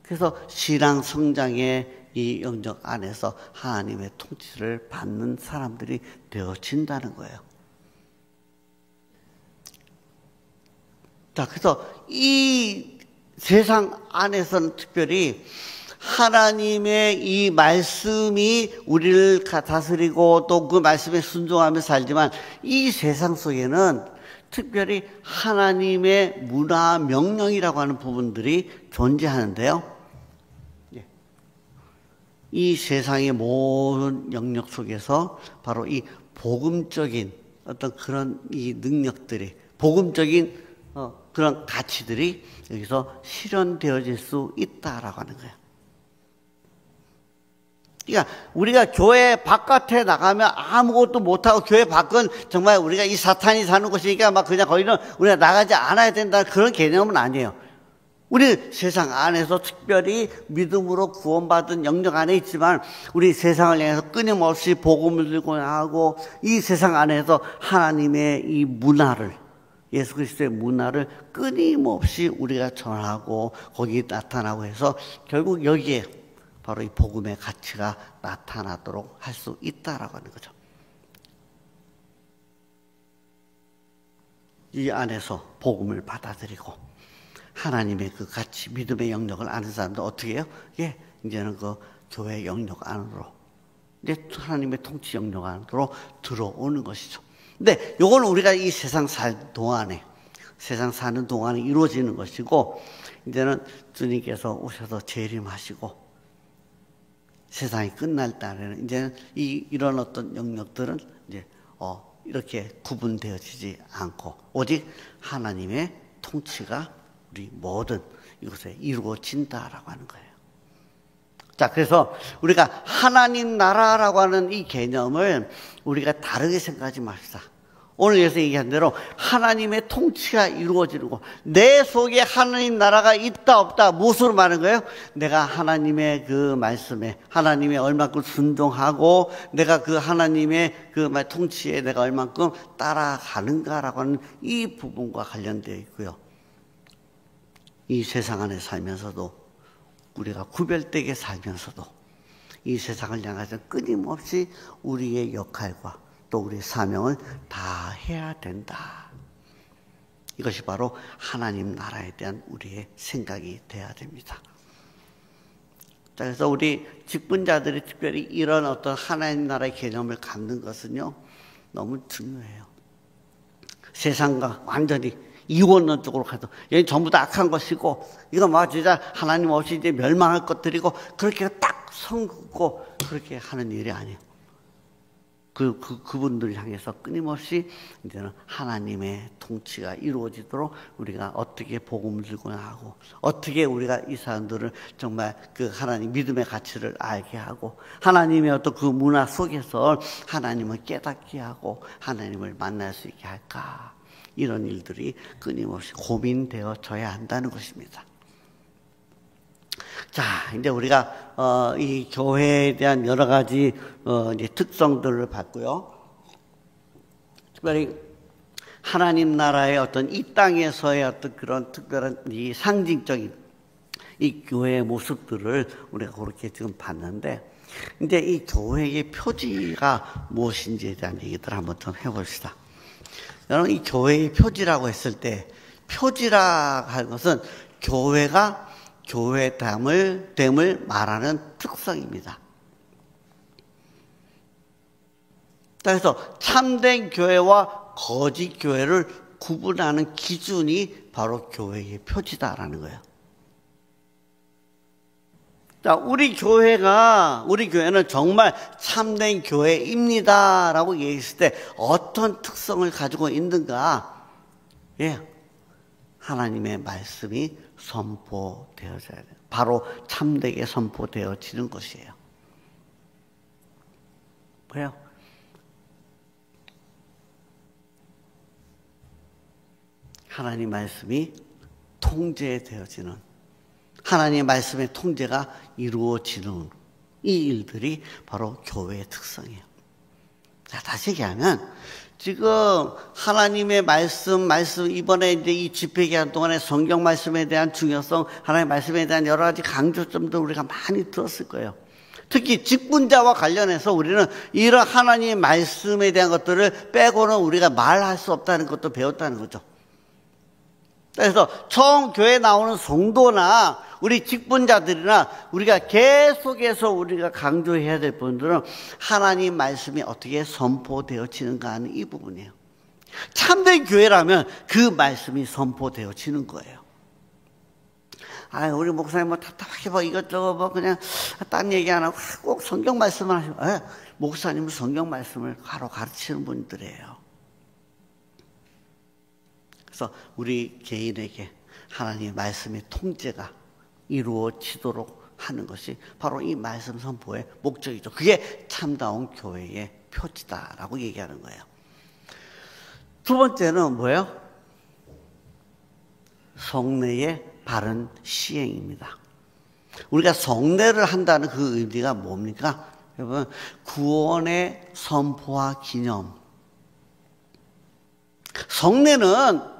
그래서 신앙 성장의 이 영역 안에서 하나님의 통치를 받는 사람들이 되어진다는 거예요. 자, 그래서 이 세상 안에서는 특별히 하나님의 이 말씀이 우리를 다스리고 또 그 말씀에 순종하며 살지만, 이 세상 속에는 특별히 하나님의 문화 명령이라고 하는 부분들이 존재하는데요. 이 세상의 모든 영역 속에서 바로 이 복음적인 어떤 그런 이 능력들이, 복음적인 그런 가치들이 여기서 실현되어질 수 있다라고 하는 거예요. 그러니까 우리가 교회 바깥에 나가면 아무것도 못하고, 교회 밖은 정말 우리가 이 사탄이 사는 곳이니까 막 그냥 거기는 우리가 나가지 않아야 된다는 그런 개념은 아니에요. 우리 세상 안에서 특별히 믿음으로 구원받은 영역 안에 있지만, 우리 세상을 향해서 끊임없이 복음을 들고 나가고, 이 세상 안에서 하나님의 이 문화를, 예수 그리스도의 문화를 끊임없이 우리가 전하고 거기 나타나고 해서 결국 여기에 바로 이 복음의 가치가 나타나도록 할 수 있다라고 하는 거죠. 이 안에서 복음을 받아들이고 하나님의 그 가치, 믿음의 영역을 아는 사람들 어떻게 해요? 이제는 그 교회 영역 안으로, 이제 하나님의 통치 영역 안으로 들어오는 것이죠. 근데 요건 우리가 이 세상 살 동안에, 세상 사는 동안에 이루어지는 것이고, 이제는 주님께서 오셔서 재림하시고 세상이 끝날 때에는 이제는 이런 어떤 영역들은 이제 이렇게 구분되어지지 않고 오직 하나님의 통치가 우리 모든 이곳에 이루어진다라고 하는 거예요. 자, 그래서 우리가 하나님 나라라고 하는 이 개념을 우리가 다르게 생각하지 맙시다. 오늘 여기서 얘기한 대로 하나님의 통치가 이루어지는 것, 내 속에 하나님 나라가 있다 없다, 무엇으로 말하는 거예요? 내가 하나님의 그 말씀에, 하나님의 얼만큼 순종하고 내가 그 하나님의 그 통치에 내가 얼만큼 따라가는가라고 하는 이 부분과 관련되어 있고요. 이 세상 안에 살면서도, 우리가 구별되게 살면서도 이 세상을 향해서 끊임없이 우리의 역할과 또 우리의 사명을 다 해야 된다. 이것이 바로 하나님 나라에 대한 우리의 생각이 돼야 됩니다. 자, 그래서 우리 직분자들이 특별히 이런 어떤 하나님 나라의 개념을 갖는 것은요, 너무 중요해요. 세상과 완전히 이원론적으로 가도 여기 전부 다 악한 것이고, 이거 막 진짜 하나님 없이 이제 멸망할 것들이고, 그렇게 딱 선 긋고 그렇게 하는 일이 아니에요. 그분들을 향해서 끊임없이 이제는 하나님의 통치가 이루어지도록 우리가 어떻게 복음을 들고 나가고, 어떻게 우리가 이 사람들을 정말 그 하나님 믿음의 가치를 알게 하고, 하나님의 어떤 그 문화 속에서 하나님을 깨닫게 하고 하나님을 만날 수 있게 할까, 이런 일들이 끊임없이 고민되어져야 한다는 것입니다. 자, 이제 우리가 이 교회에 대한 여러 가지 이제 특성들을 봤고요. 특별히 하나님 나라의 어떤 이 땅에서의 어떤 그런 특별한 이 상징적인 이 교회의 모습들을 우리가 그렇게 지금 봤는데, 이제 이 교회의 표지가 무엇인지에 대한 얘기들을 한번 좀 해봅시다. 여러분, 이 교회의 표지라고 했을 때, 표지라 하는 것은 교회가 교회됨을 말하는 특성입니다. 그래서 참된 교회와 거짓 교회를 구분하는 기준이 바로 교회의 표지다라는 거예요. 자, 우리 교회는 정말 참된 교회입니다라고 얘기했을 때 어떤 특성을 가지고 있는가? 예, 하나님의 말씀이 선포되어져야 돼요. 바로 참되게 선포되어지는 것이에요. 그래요? 하나님 말씀이 통제되어지는, 하나님의 말씀의 통제가 이루어지는 이 일들이 바로 교회의 특성이에요. 자, 다시 얘기하면 지금 하나님의 말씀 이번에 이제 이 집회 기간 동안에 성경 말씀에 대한 중요성, 하나님의 말씀에 대한 여러 가지 강조점도 우리가 많이 들었을 거예요. 특히 직분자와 관련해서 우리는 이런 하나님의 말씀에 대한 것들을 빼고는 우리가 말할 수 없다는 것도 배웠다는 거죠. 그래서 처음 교회에 나오는 성도나 우리 직분자들이나 우리가 계속해서 우리가 강조해야 될 부분들은 하나님 말씀이 어떻게 선포되어지는가 하는 이 부분이에요. 참된 교회라면 그 말씀이 선포되어지는 거예요. 우리 목사님 뭐 답답하게 뭐 이것저것 뭐 그냥 딴 얘기 안 하고 꼭 성경 말씀을 하시고, 목사님은 성경 말씀을 가르치는 분들이에요. 그래서 우리 개인에게 하나님의 말씀의 통제가 이루어지도록 하는 것이 바로 이 말씀 선포의 목적이죠. 그게 참다운 교회의 표지다라고 얘기하는 거예요. 두 번째는 뭐예요? 성례의 바른 시행입니다. 우리가 성례를 한다는 그 의미가 뭡니까? 여러분, 구원의 선포와 기념. 성례는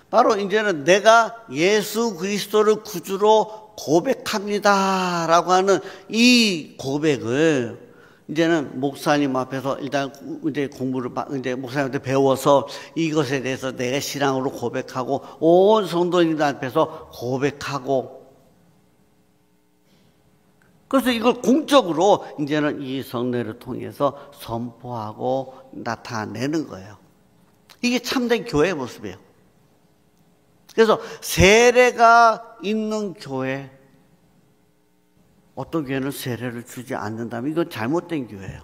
바로 이제는 내가 예수 그리스도를 구주로 고백합니다라고 하는 이 고백을 이제는 목사님 앞에서 일단 이제 공부를 이제 목사님한테 배워서 이것에 대해서 내가 신앙으로 고백하고 온 성도님들 앞에서 고백하고, 그래서 이걸 공적으로 이제는 이 성례를 통해서 선포하고 나타내는 거예요. 이게 참된 교회의 모습이에요. 그래서 세례가 있는 교회, 어떤 교회는 세례를 주지 않는다면 이건 잘못된 교회예요.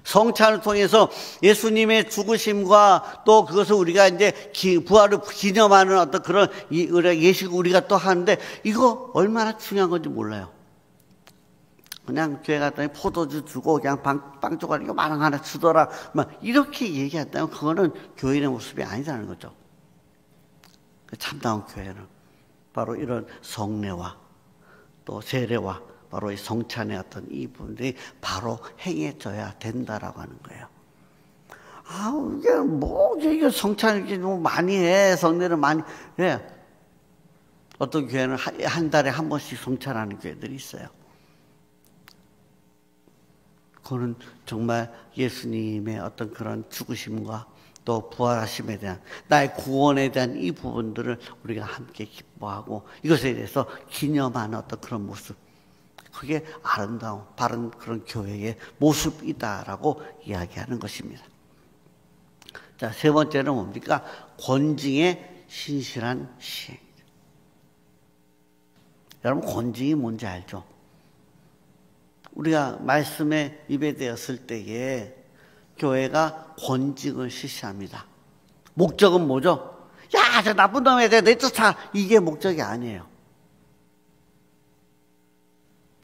성찬을 통해서 예수님의 죽으심과 또 그것을 우리가 이제 부활을 기념하는 어떤 그런 예식을 우리가 또 하는데, 이거 얼마나 중요한 건지 몰라요. 그냥 교회 갔더니 포도주 주고 그냥 빵 조각 이거 만원 하나 주더라, 막 이렇게 얘기한다면 그거는 교인의 모습이 아니라는 거죠. 참다운 교회는 바로 이런 성례와 또 세례와 바로 이 성찬의 어떤 이 부분들이 바로 행해져야 된다라고 하는 거예요. 이게 뭐 이게 성찬을 이렇게 너무 많이 해, 성례를 많이 해. 어떤 교회는 한 달에 한 번씩 성찬하는 교회들이 있어요. 그거는 정말 예수님의 어떤 그런 죽으심과 또 부활하심에 대한, 나의 구원에 대한 이 부분들을 우리가 함께 기뻐하고 이것에 대해서 기념하는 어떤 그런 모습, 그게 아름다운 바른 그런 교회의 모습이다라고 이야기하는 것입니다. 자, 세 번째는 뭡니까? 권징의 신실한 시행. 여러분, 권징이 뭔지 알죠? 우리가 말씀에 입에 대었을 때에 교회가 권징을 실시합니다. 목적은 뭐죠? 야, 저 나쁜 놈에 대해 내쫓아, 이게 목적이 아니에요.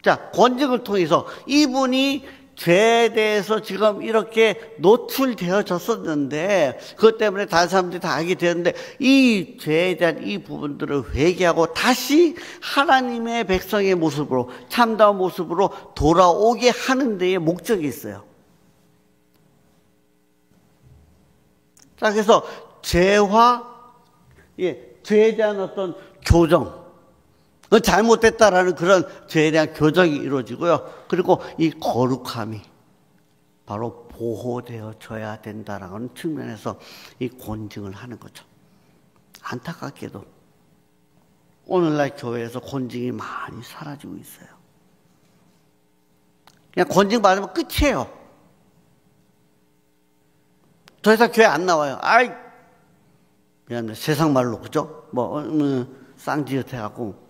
자, 권징을 통해서 이분이 죄에 대해서 지금 이렇게 노출되어졌었는데, 그것 때문에 다른 사람들이 다 알게 되었는데, 이 죄에 대한 이 부분들을 회개하고 다시 하나님의 백성의 모습으로, 참다운 모습으로 돌아오게 하는 데에 목적이 있어요. 자, 그래서 죄에 대한 어떤 교정, 잘못됐다라는 그런 죄에 대한 교정이 이루어지고요. 그리고 이 거룩함이 바로 보호되어져야 된다라는 측면에서 이 권징을 하는 거죠. 안타깝게도 오늘날 교회에서 권징이 많이 사라지고 있어요. 그냥 권징 받으면 끝이에요. 더 이상 교회 안 나와요. 아이, 미안해. 세상 말로, 그죠? 쌍지읒해갖고.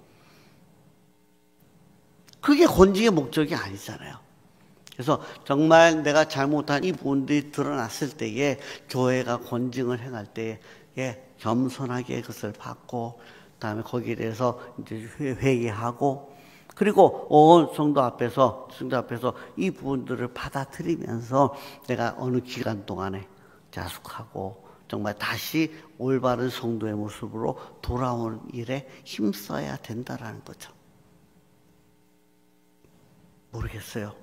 그게 권징의 목적이 아니잖아요. 그래서 정말 내가 잘못한 이 부분들이 드러났을 때에 교회가 권징을 행할 때에 겸손하게 그것을 받고, 그다음에 거기에 대해서 이제 회개하고, 그리고 온 성도 앞에서 이 부분들을 받아들이면서 내가 어느 기간 동안에 자숙하고 정말 다시 올바른 성도의 모습으로 돌아오는 일에 힘써야 된다라는 거죠. 모르겠어요.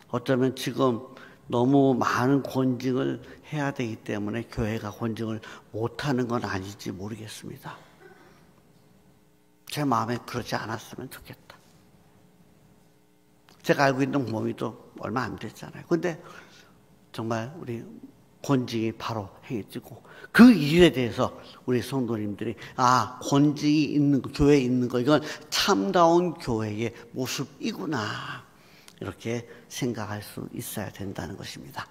어쩌면 지금 너무 많은 권징을 해야 되기 때문에 교회가 권징을 못하는 건 아닌지 모르겠습니다. 제 마음에 그러지 않았으면 좋겠다. 제가 알고 있는 범위도 얼마 안 됐잖아요. 근데 정말 우리 권징이 바로 행해지고 그 일에 대해서 우리 성도님들이 권징이 있는 거, 교회에 있는 거 이건 참다운 교회의 모습이구나 이렇게 생각할 수 있어야 된다는 것입니다.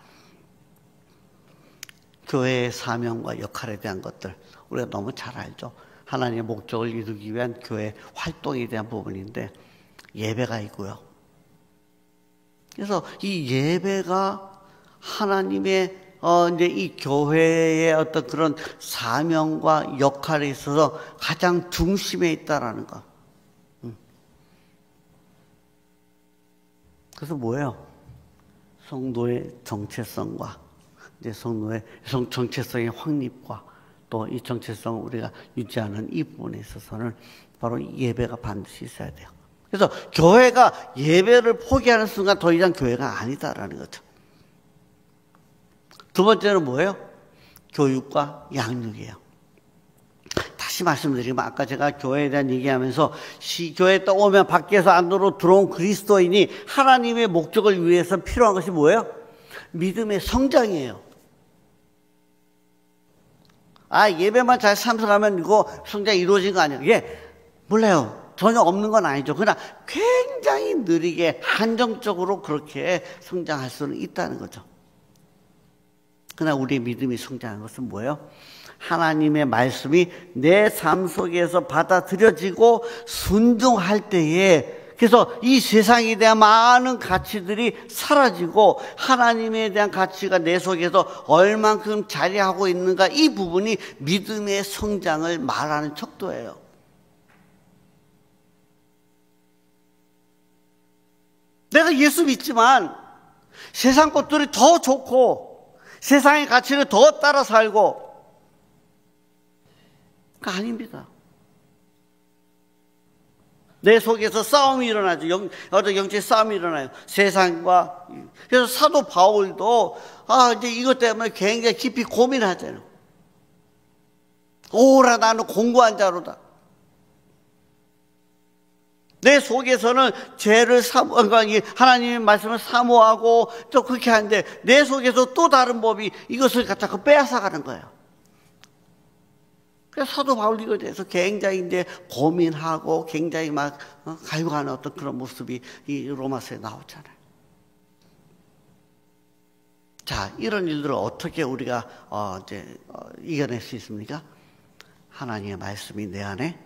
교회의 사명과 역할에 대한 것들 우리가 너무 잘 알죠. 하나님의 목적을 이루기 위한 교회 활동에 대한 부분인데 예배가 있고요. 그래서 이 예배가 하나님의 이제 이 교회의 어떤 그런 사명과 역할에 있어서 가장 중심에 있다라는 거. 그래서 뭐예요? 성도의 정체성과 이제 성도의 정체성의 확립과 또 이 정체성을 우리가 유지하는 이 부분에 있어서는 바로 예배가 반드시 있어야 돼요. 그래서 교회가 예배를 포기하는 순간 더 이상 교회가 아니다라는 거죠. 두 번째는 뭐예요? 교육과 양육이에요. 다시 말씀드리면 아까 제가 교회에 대한 얘기하면서 교회에 오면 밖에서 안으로 들어온 그리스도인이 하나님의 목적을 위해서 필요한 것이 뭐예요? 믿음의 성장이에요. 예배만 잘 참석하면 이거 성장이 이루어진 거 아니에요? 몰라요. 전혀 없는 건 아니죠. 그러나 굉장히 느리게 한정적으로 그렇게 성장할 수는 있다는 거죠. 그러나 우리의 믿음이 성장하는 것은 뭐예요? 하나님의 말씀이 내 삶 속에서 받아들여지고 순종할 때에 그래서 이 세상에 대한 많은 가치들이 사라지고 하나님에 대한 가치가 내 속에서 얼만큼 자리하고 있는가 이 부분이 믿음의 성장을 말하는 척도예요. 내가 예수 믿지만 세상 것들이 더 좋고 세상의 가치를 더 따라 살고 그거 아닙니다. 내 속에서 싸움이 일어나죠. 어떤 영적 싸움이 일어나요. 세상과. 그래서 사도 바울도 이제 이것 때문에 굉장히 깊이 고민하잖아요. 오라 나는 공고한 자로다. 내 속에서는 죄를 하나님의 말씀을 사모하고 또 그렇게 하는데 내 속에서 또 다른 법이 이것을 갖다가 빼앗아가는 거예요. 그래서 사도 바울 이거에 대해서 굉장히 이제 고민하고 굉장히 막 갈구하는 어떤 그런 모습이 이 로마서에 나오잖아요. 자, 이런 일들을 어떻게 우리가 이겨낼 수 있습니까? 하나님의 말씀이 내 안에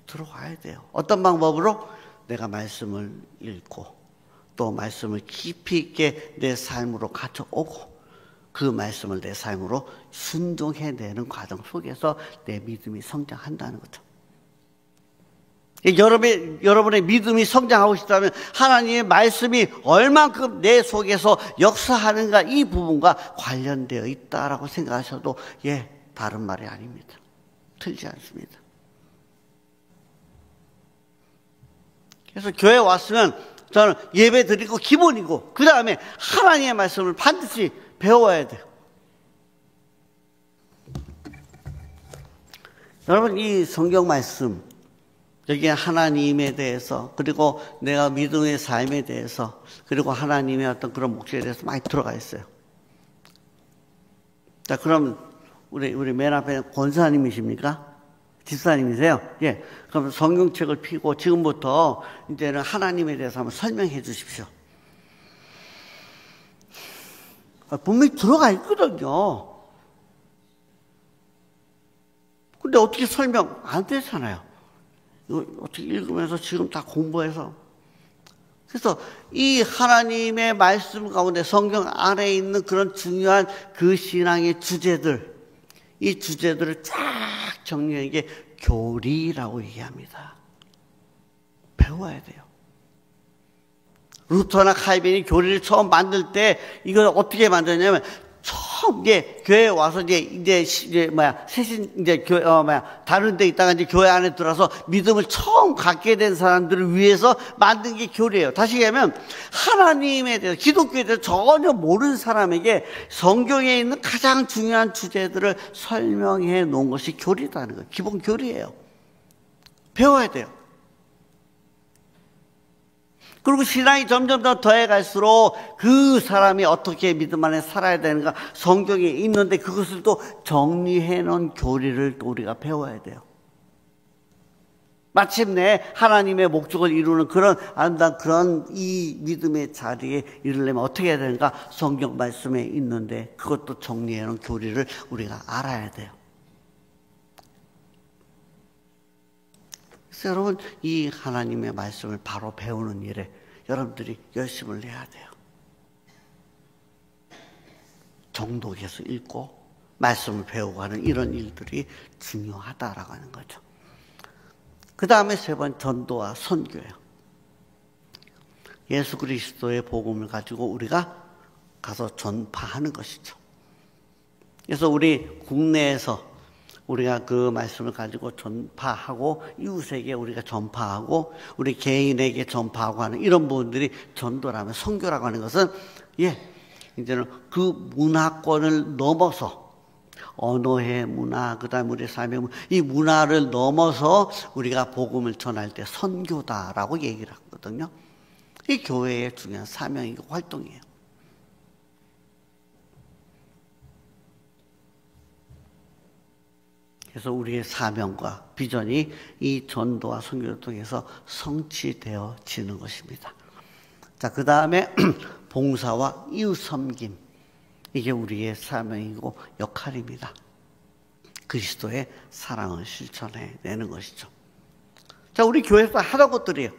들어와야 돼요. 어떤 방법으로? 내가 말씀을 읽고 또 말씀을 깊이 있게 내 삶으로 가져오고 그 말씀을 내 삶으로 순종해내는 과정 속에서 내 믿음이 성장한다는 거죠. 여러분의 믿음이 성장하고 싶다면 하나님의 말씀이 얼만큼 내 속에서 역사하는가 이 부분과 관련되어 있다라고 생각하셔도 다른 말이 아닙니다. 틀리지 않습니다. 그래서 교회 왔으면 저는 예배 드리고 기본이고 그 다음에 하나님의 말씀을 반드시 배워야 돼요. 여러분 이 성경 말씀 여기에 하나님에 대해서, 그리고 내가 믿음의 삶에 대해서, 그리고 하나님의 어떤 그런 목적에 대해서 많이 들어가 있어요. 자, 그럼 우리 맨 앞에 권사님이십니까? 집사님이세요? 예. 그럼 성경책을 펴고 지금부터 이제는 하나님에 대해서 한번 설명해 주십시오. 분명히 들어가 있거든요. 근데 어떻게 설명 안 되잖아요. 이거 어떻게 읽으면서 지금 다 공부해서. 그래서 이 하나님의 말씀 가운데 성경 안에 있는 그런 중요한 그 신앙의 주제들, 이 주제들을 쫙 정리한 게 교리라고 얘기합니다. 배워야 돼요. 루터나 칼빈이 교리를 처음 만들 때 이걸 어떻게 만드냐면 처음 교회에 와서 다른 데 있다가 이제 교회 안에 들어와서 믿음을 처음 갖게 된 사람들을 위해서 만든 게 교리예요. 다시 얘기하면 하나님에 대해서, 기독교에 대해서 전혀 모르는 사람에게 성경에 있는 가장 중요한 주제들을 설명해 놓은 것이 교리라는 거예요. 기본 교리예요. 배워야 돼요. 그리고 신앙이 점점 더 더해갈수록 그 사람이 어떻게 믿음 안에 살아야 되는가 성경에 있는데 그것을 또 정리해 놓은 교리를 또 우리가 배워야 돼요. 마침내 하나님의 목적을 이루는 그런 아름다운 그런 이 믿음의 자리에 이르려면 어떻게 해야 되는가 성경 말씀에 있는데 그것도 정리해 놓은 교리를 우리가 알아야 돼요. 그래서 여러분 이 하나님의 말씀을 바로 배우는 일에 여러분들이 열심을 내야 돼요. 정독해서 읽고 말씀을 배우고 하는 이런 일들이 중요하다라고 하는 거죠. 그 다음에 세 번 전도와 선교예요. 예수 그리스도의 복음을 가지고 우리가 가서 전파하는 것이죠. 그래서 우리 국내에서 우리가 그 말씀을 가지고 전파하고 이웃에게 우리가 전파하고 우리 개인에게 전파하고 하는 이런 부분들이 전도라면 선교라고 하는 것은 이제는 그 문화권을 넘어서 언어의 문화, 그 다음에 우리 삶의 문화, 이 문화를 넘어서 우리가 복음을 전할 때 선교다라고 얘기를 하거든요. 이 교회의 중요한 사명이고 활동이에요. 그래서 우리의 사명과 비전이 이 전도와 선교를 통해서 성취되어지는 것입니다. 자, 그 다음에 봉사와 이웃 섬김. 이게 우리의 사명이고 역할입니다. 그리스도의 사랑을 실천해내는 것이죠. 자, 우리 교회에서 하던 것들이에요.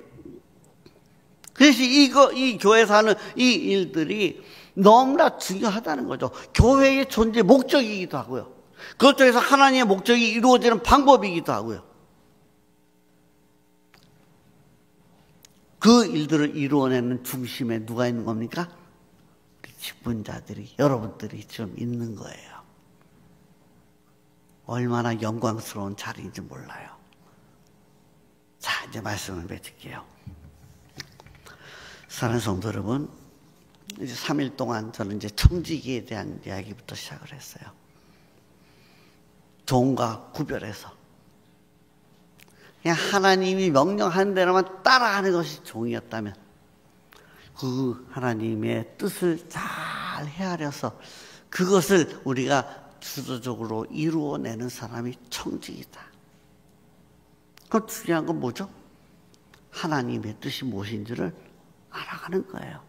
그래서 이 교회에서 하는 이 일들이 너무나 중요하다는 거죠. 교회의 존재 목적이기도 하고요. 그것 중에서 하나님의 목적이 이루어지는 방법이기도 하고요. 그 일들을 이루어내는 중심에 누가 있는 겁니까? 우리 직분자들이, 여러분들이 지금 있는 거예요. 얼마나 영광스러운 자리인지 몰라요. 자, 이제 말씀을 맺을게요. 사랑하는 성도 여러분, 이제 3일 동안 저는 이제 청지기에 대한 이야기부터 시작을 했어요. 종과 구별해서 그냥 하나님이 명령한 대로만 따라하는 것이 종이었다면 그 하나님의 뜻을 잘 헤아려서 그것을 우리가 주도적으로 이루어내는 사람이 청지기다. 그럼 중요한 건 뭐죠? 하나님의 뜻이 무엇인지를 알아가는 거예요.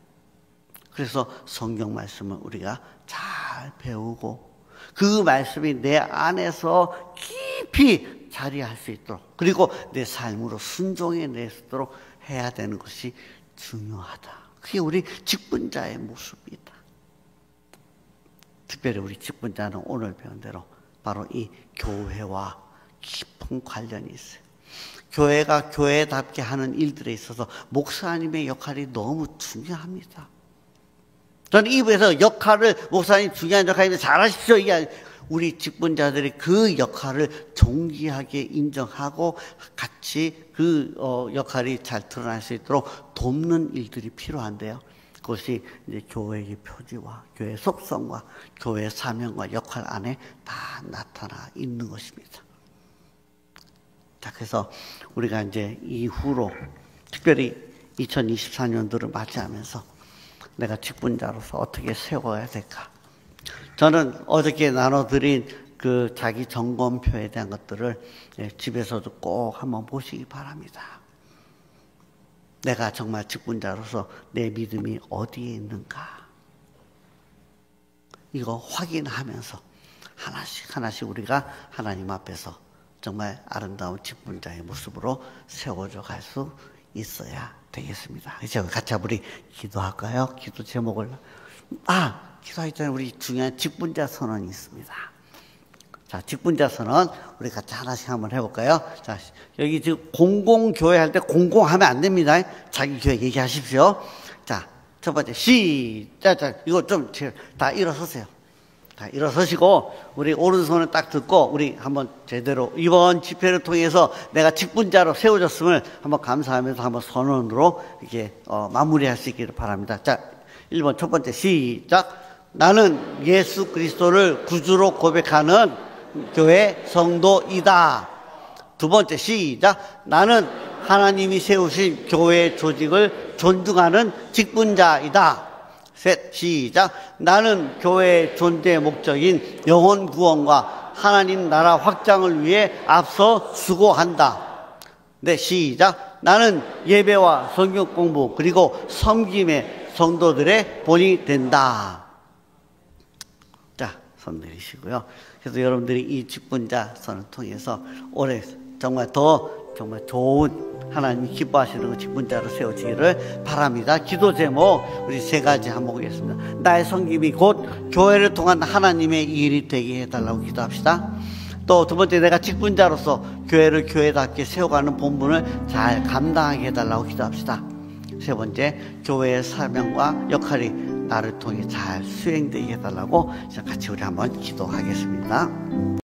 그래서 성경 말씀을 우리가 잘 배우고 그 말씀이 내 안에서 깊이 자리할 수 있도록 그리고 내 삶으로 순종해낼 수 있도록 해야 되는 것이 중요하다. 그게 우리 직분자의 모습이다. 특별히 우리 직분자는 오늘 배운 대로 바로 이 교회와 깊은 관련이 있어요. 교회가 교회답게 하는 일들에 있어서 목사님의 역할이 너무 중요합니다. 저는 이 부에서 역할을 목사님 중요한 역할인데 잘하십시오. 이게 우리 직분자들이 그 역할을 존귀하게 인정하고 같이 그 역할이 잘 드러날 수 있도록 돕는 일들이 필요한데요. 그것이 이제 교회의 표지와 교회의 속성과 교회의 사명과 역할 안에 다 나타나 있는 것입니다. 자, 자, 그래서 우리가 이제 이후로 특별히 2024년도를 맞이하면서 내가 직분자로서 어떻게 세워야 될까? 저는 어저께 나눠드린 그 자기 점검표에 대한 것들을 집에서도 꼭 한번 보시기 바랍니다. 내가 정말 직분자로서 내 믿음이 어디에 있는가? 이거 확인하면서 하나씩 하나씩 우리가 하나님 앞에서 정말 아름다운 직분자의 모습으로 세워져 갈 수 있어야 되겠습니다. 이제 같이 우리 기도할까요? 기도 제목을 기도하기 전에 우리 중요한 직분자 선언이 있습니다. 자, 직분자 선언 우리 같이 하나씩 한번 해볼까요? 자, 여기 지금 공공교회 할 때 공공하면 안 됩니다. 자기 교회 얘기하십시오. 자, 첫 번째 시작. 자, 이거 좀 다 일어서세요. 다 일어서시고 우리 오른손을 딱 듣고 우리 한번 제대로 이번 집회를 통해서 내가 직분자로 세워졌음을 한번 감사하면서 한번 선언으로 이렇게 마무리할 수 있기를 바랍니다. 자, 1번 첫 번째 시작. 나는 예수 그리스도를 구주로 고백하는 교회 성도이다. 두 번째 시작. 나는 하나님이 세우신 교회 조직을 존중하는 직분자이다. 셋 시작. 나는 교회의 존재 목적인 영혼 구원과 하나님 나라 확장을 위해 앞서 수고한다. 네 시작. 나는 예배와 성경 공부 그리고 섬김의 성도들의 본이 된다. 자, 손 내리시고요. 그래서 여러분들이 이 직분자 선을 통해서 올해 정말 정말 좋은 하나님 기뻐하시는 직분자로 세워지기를 바랍니다. 기도 제목 우리 세 가지 한번 보겠습니다. 나의 섬김이 곧 교회를 통한 하나님의 일이 되게 해달라고 기도합시다. 또 두 번째, 내가 직분자로서 교회를 교회답게 세워가는 본분을 잘 감당하게 해달라고 기도합시다. 세 번째, 교회의 사명과 역할이 나를 통해 잘 수행되게 해달라고 같이 우리 한번 기도하겠습니다.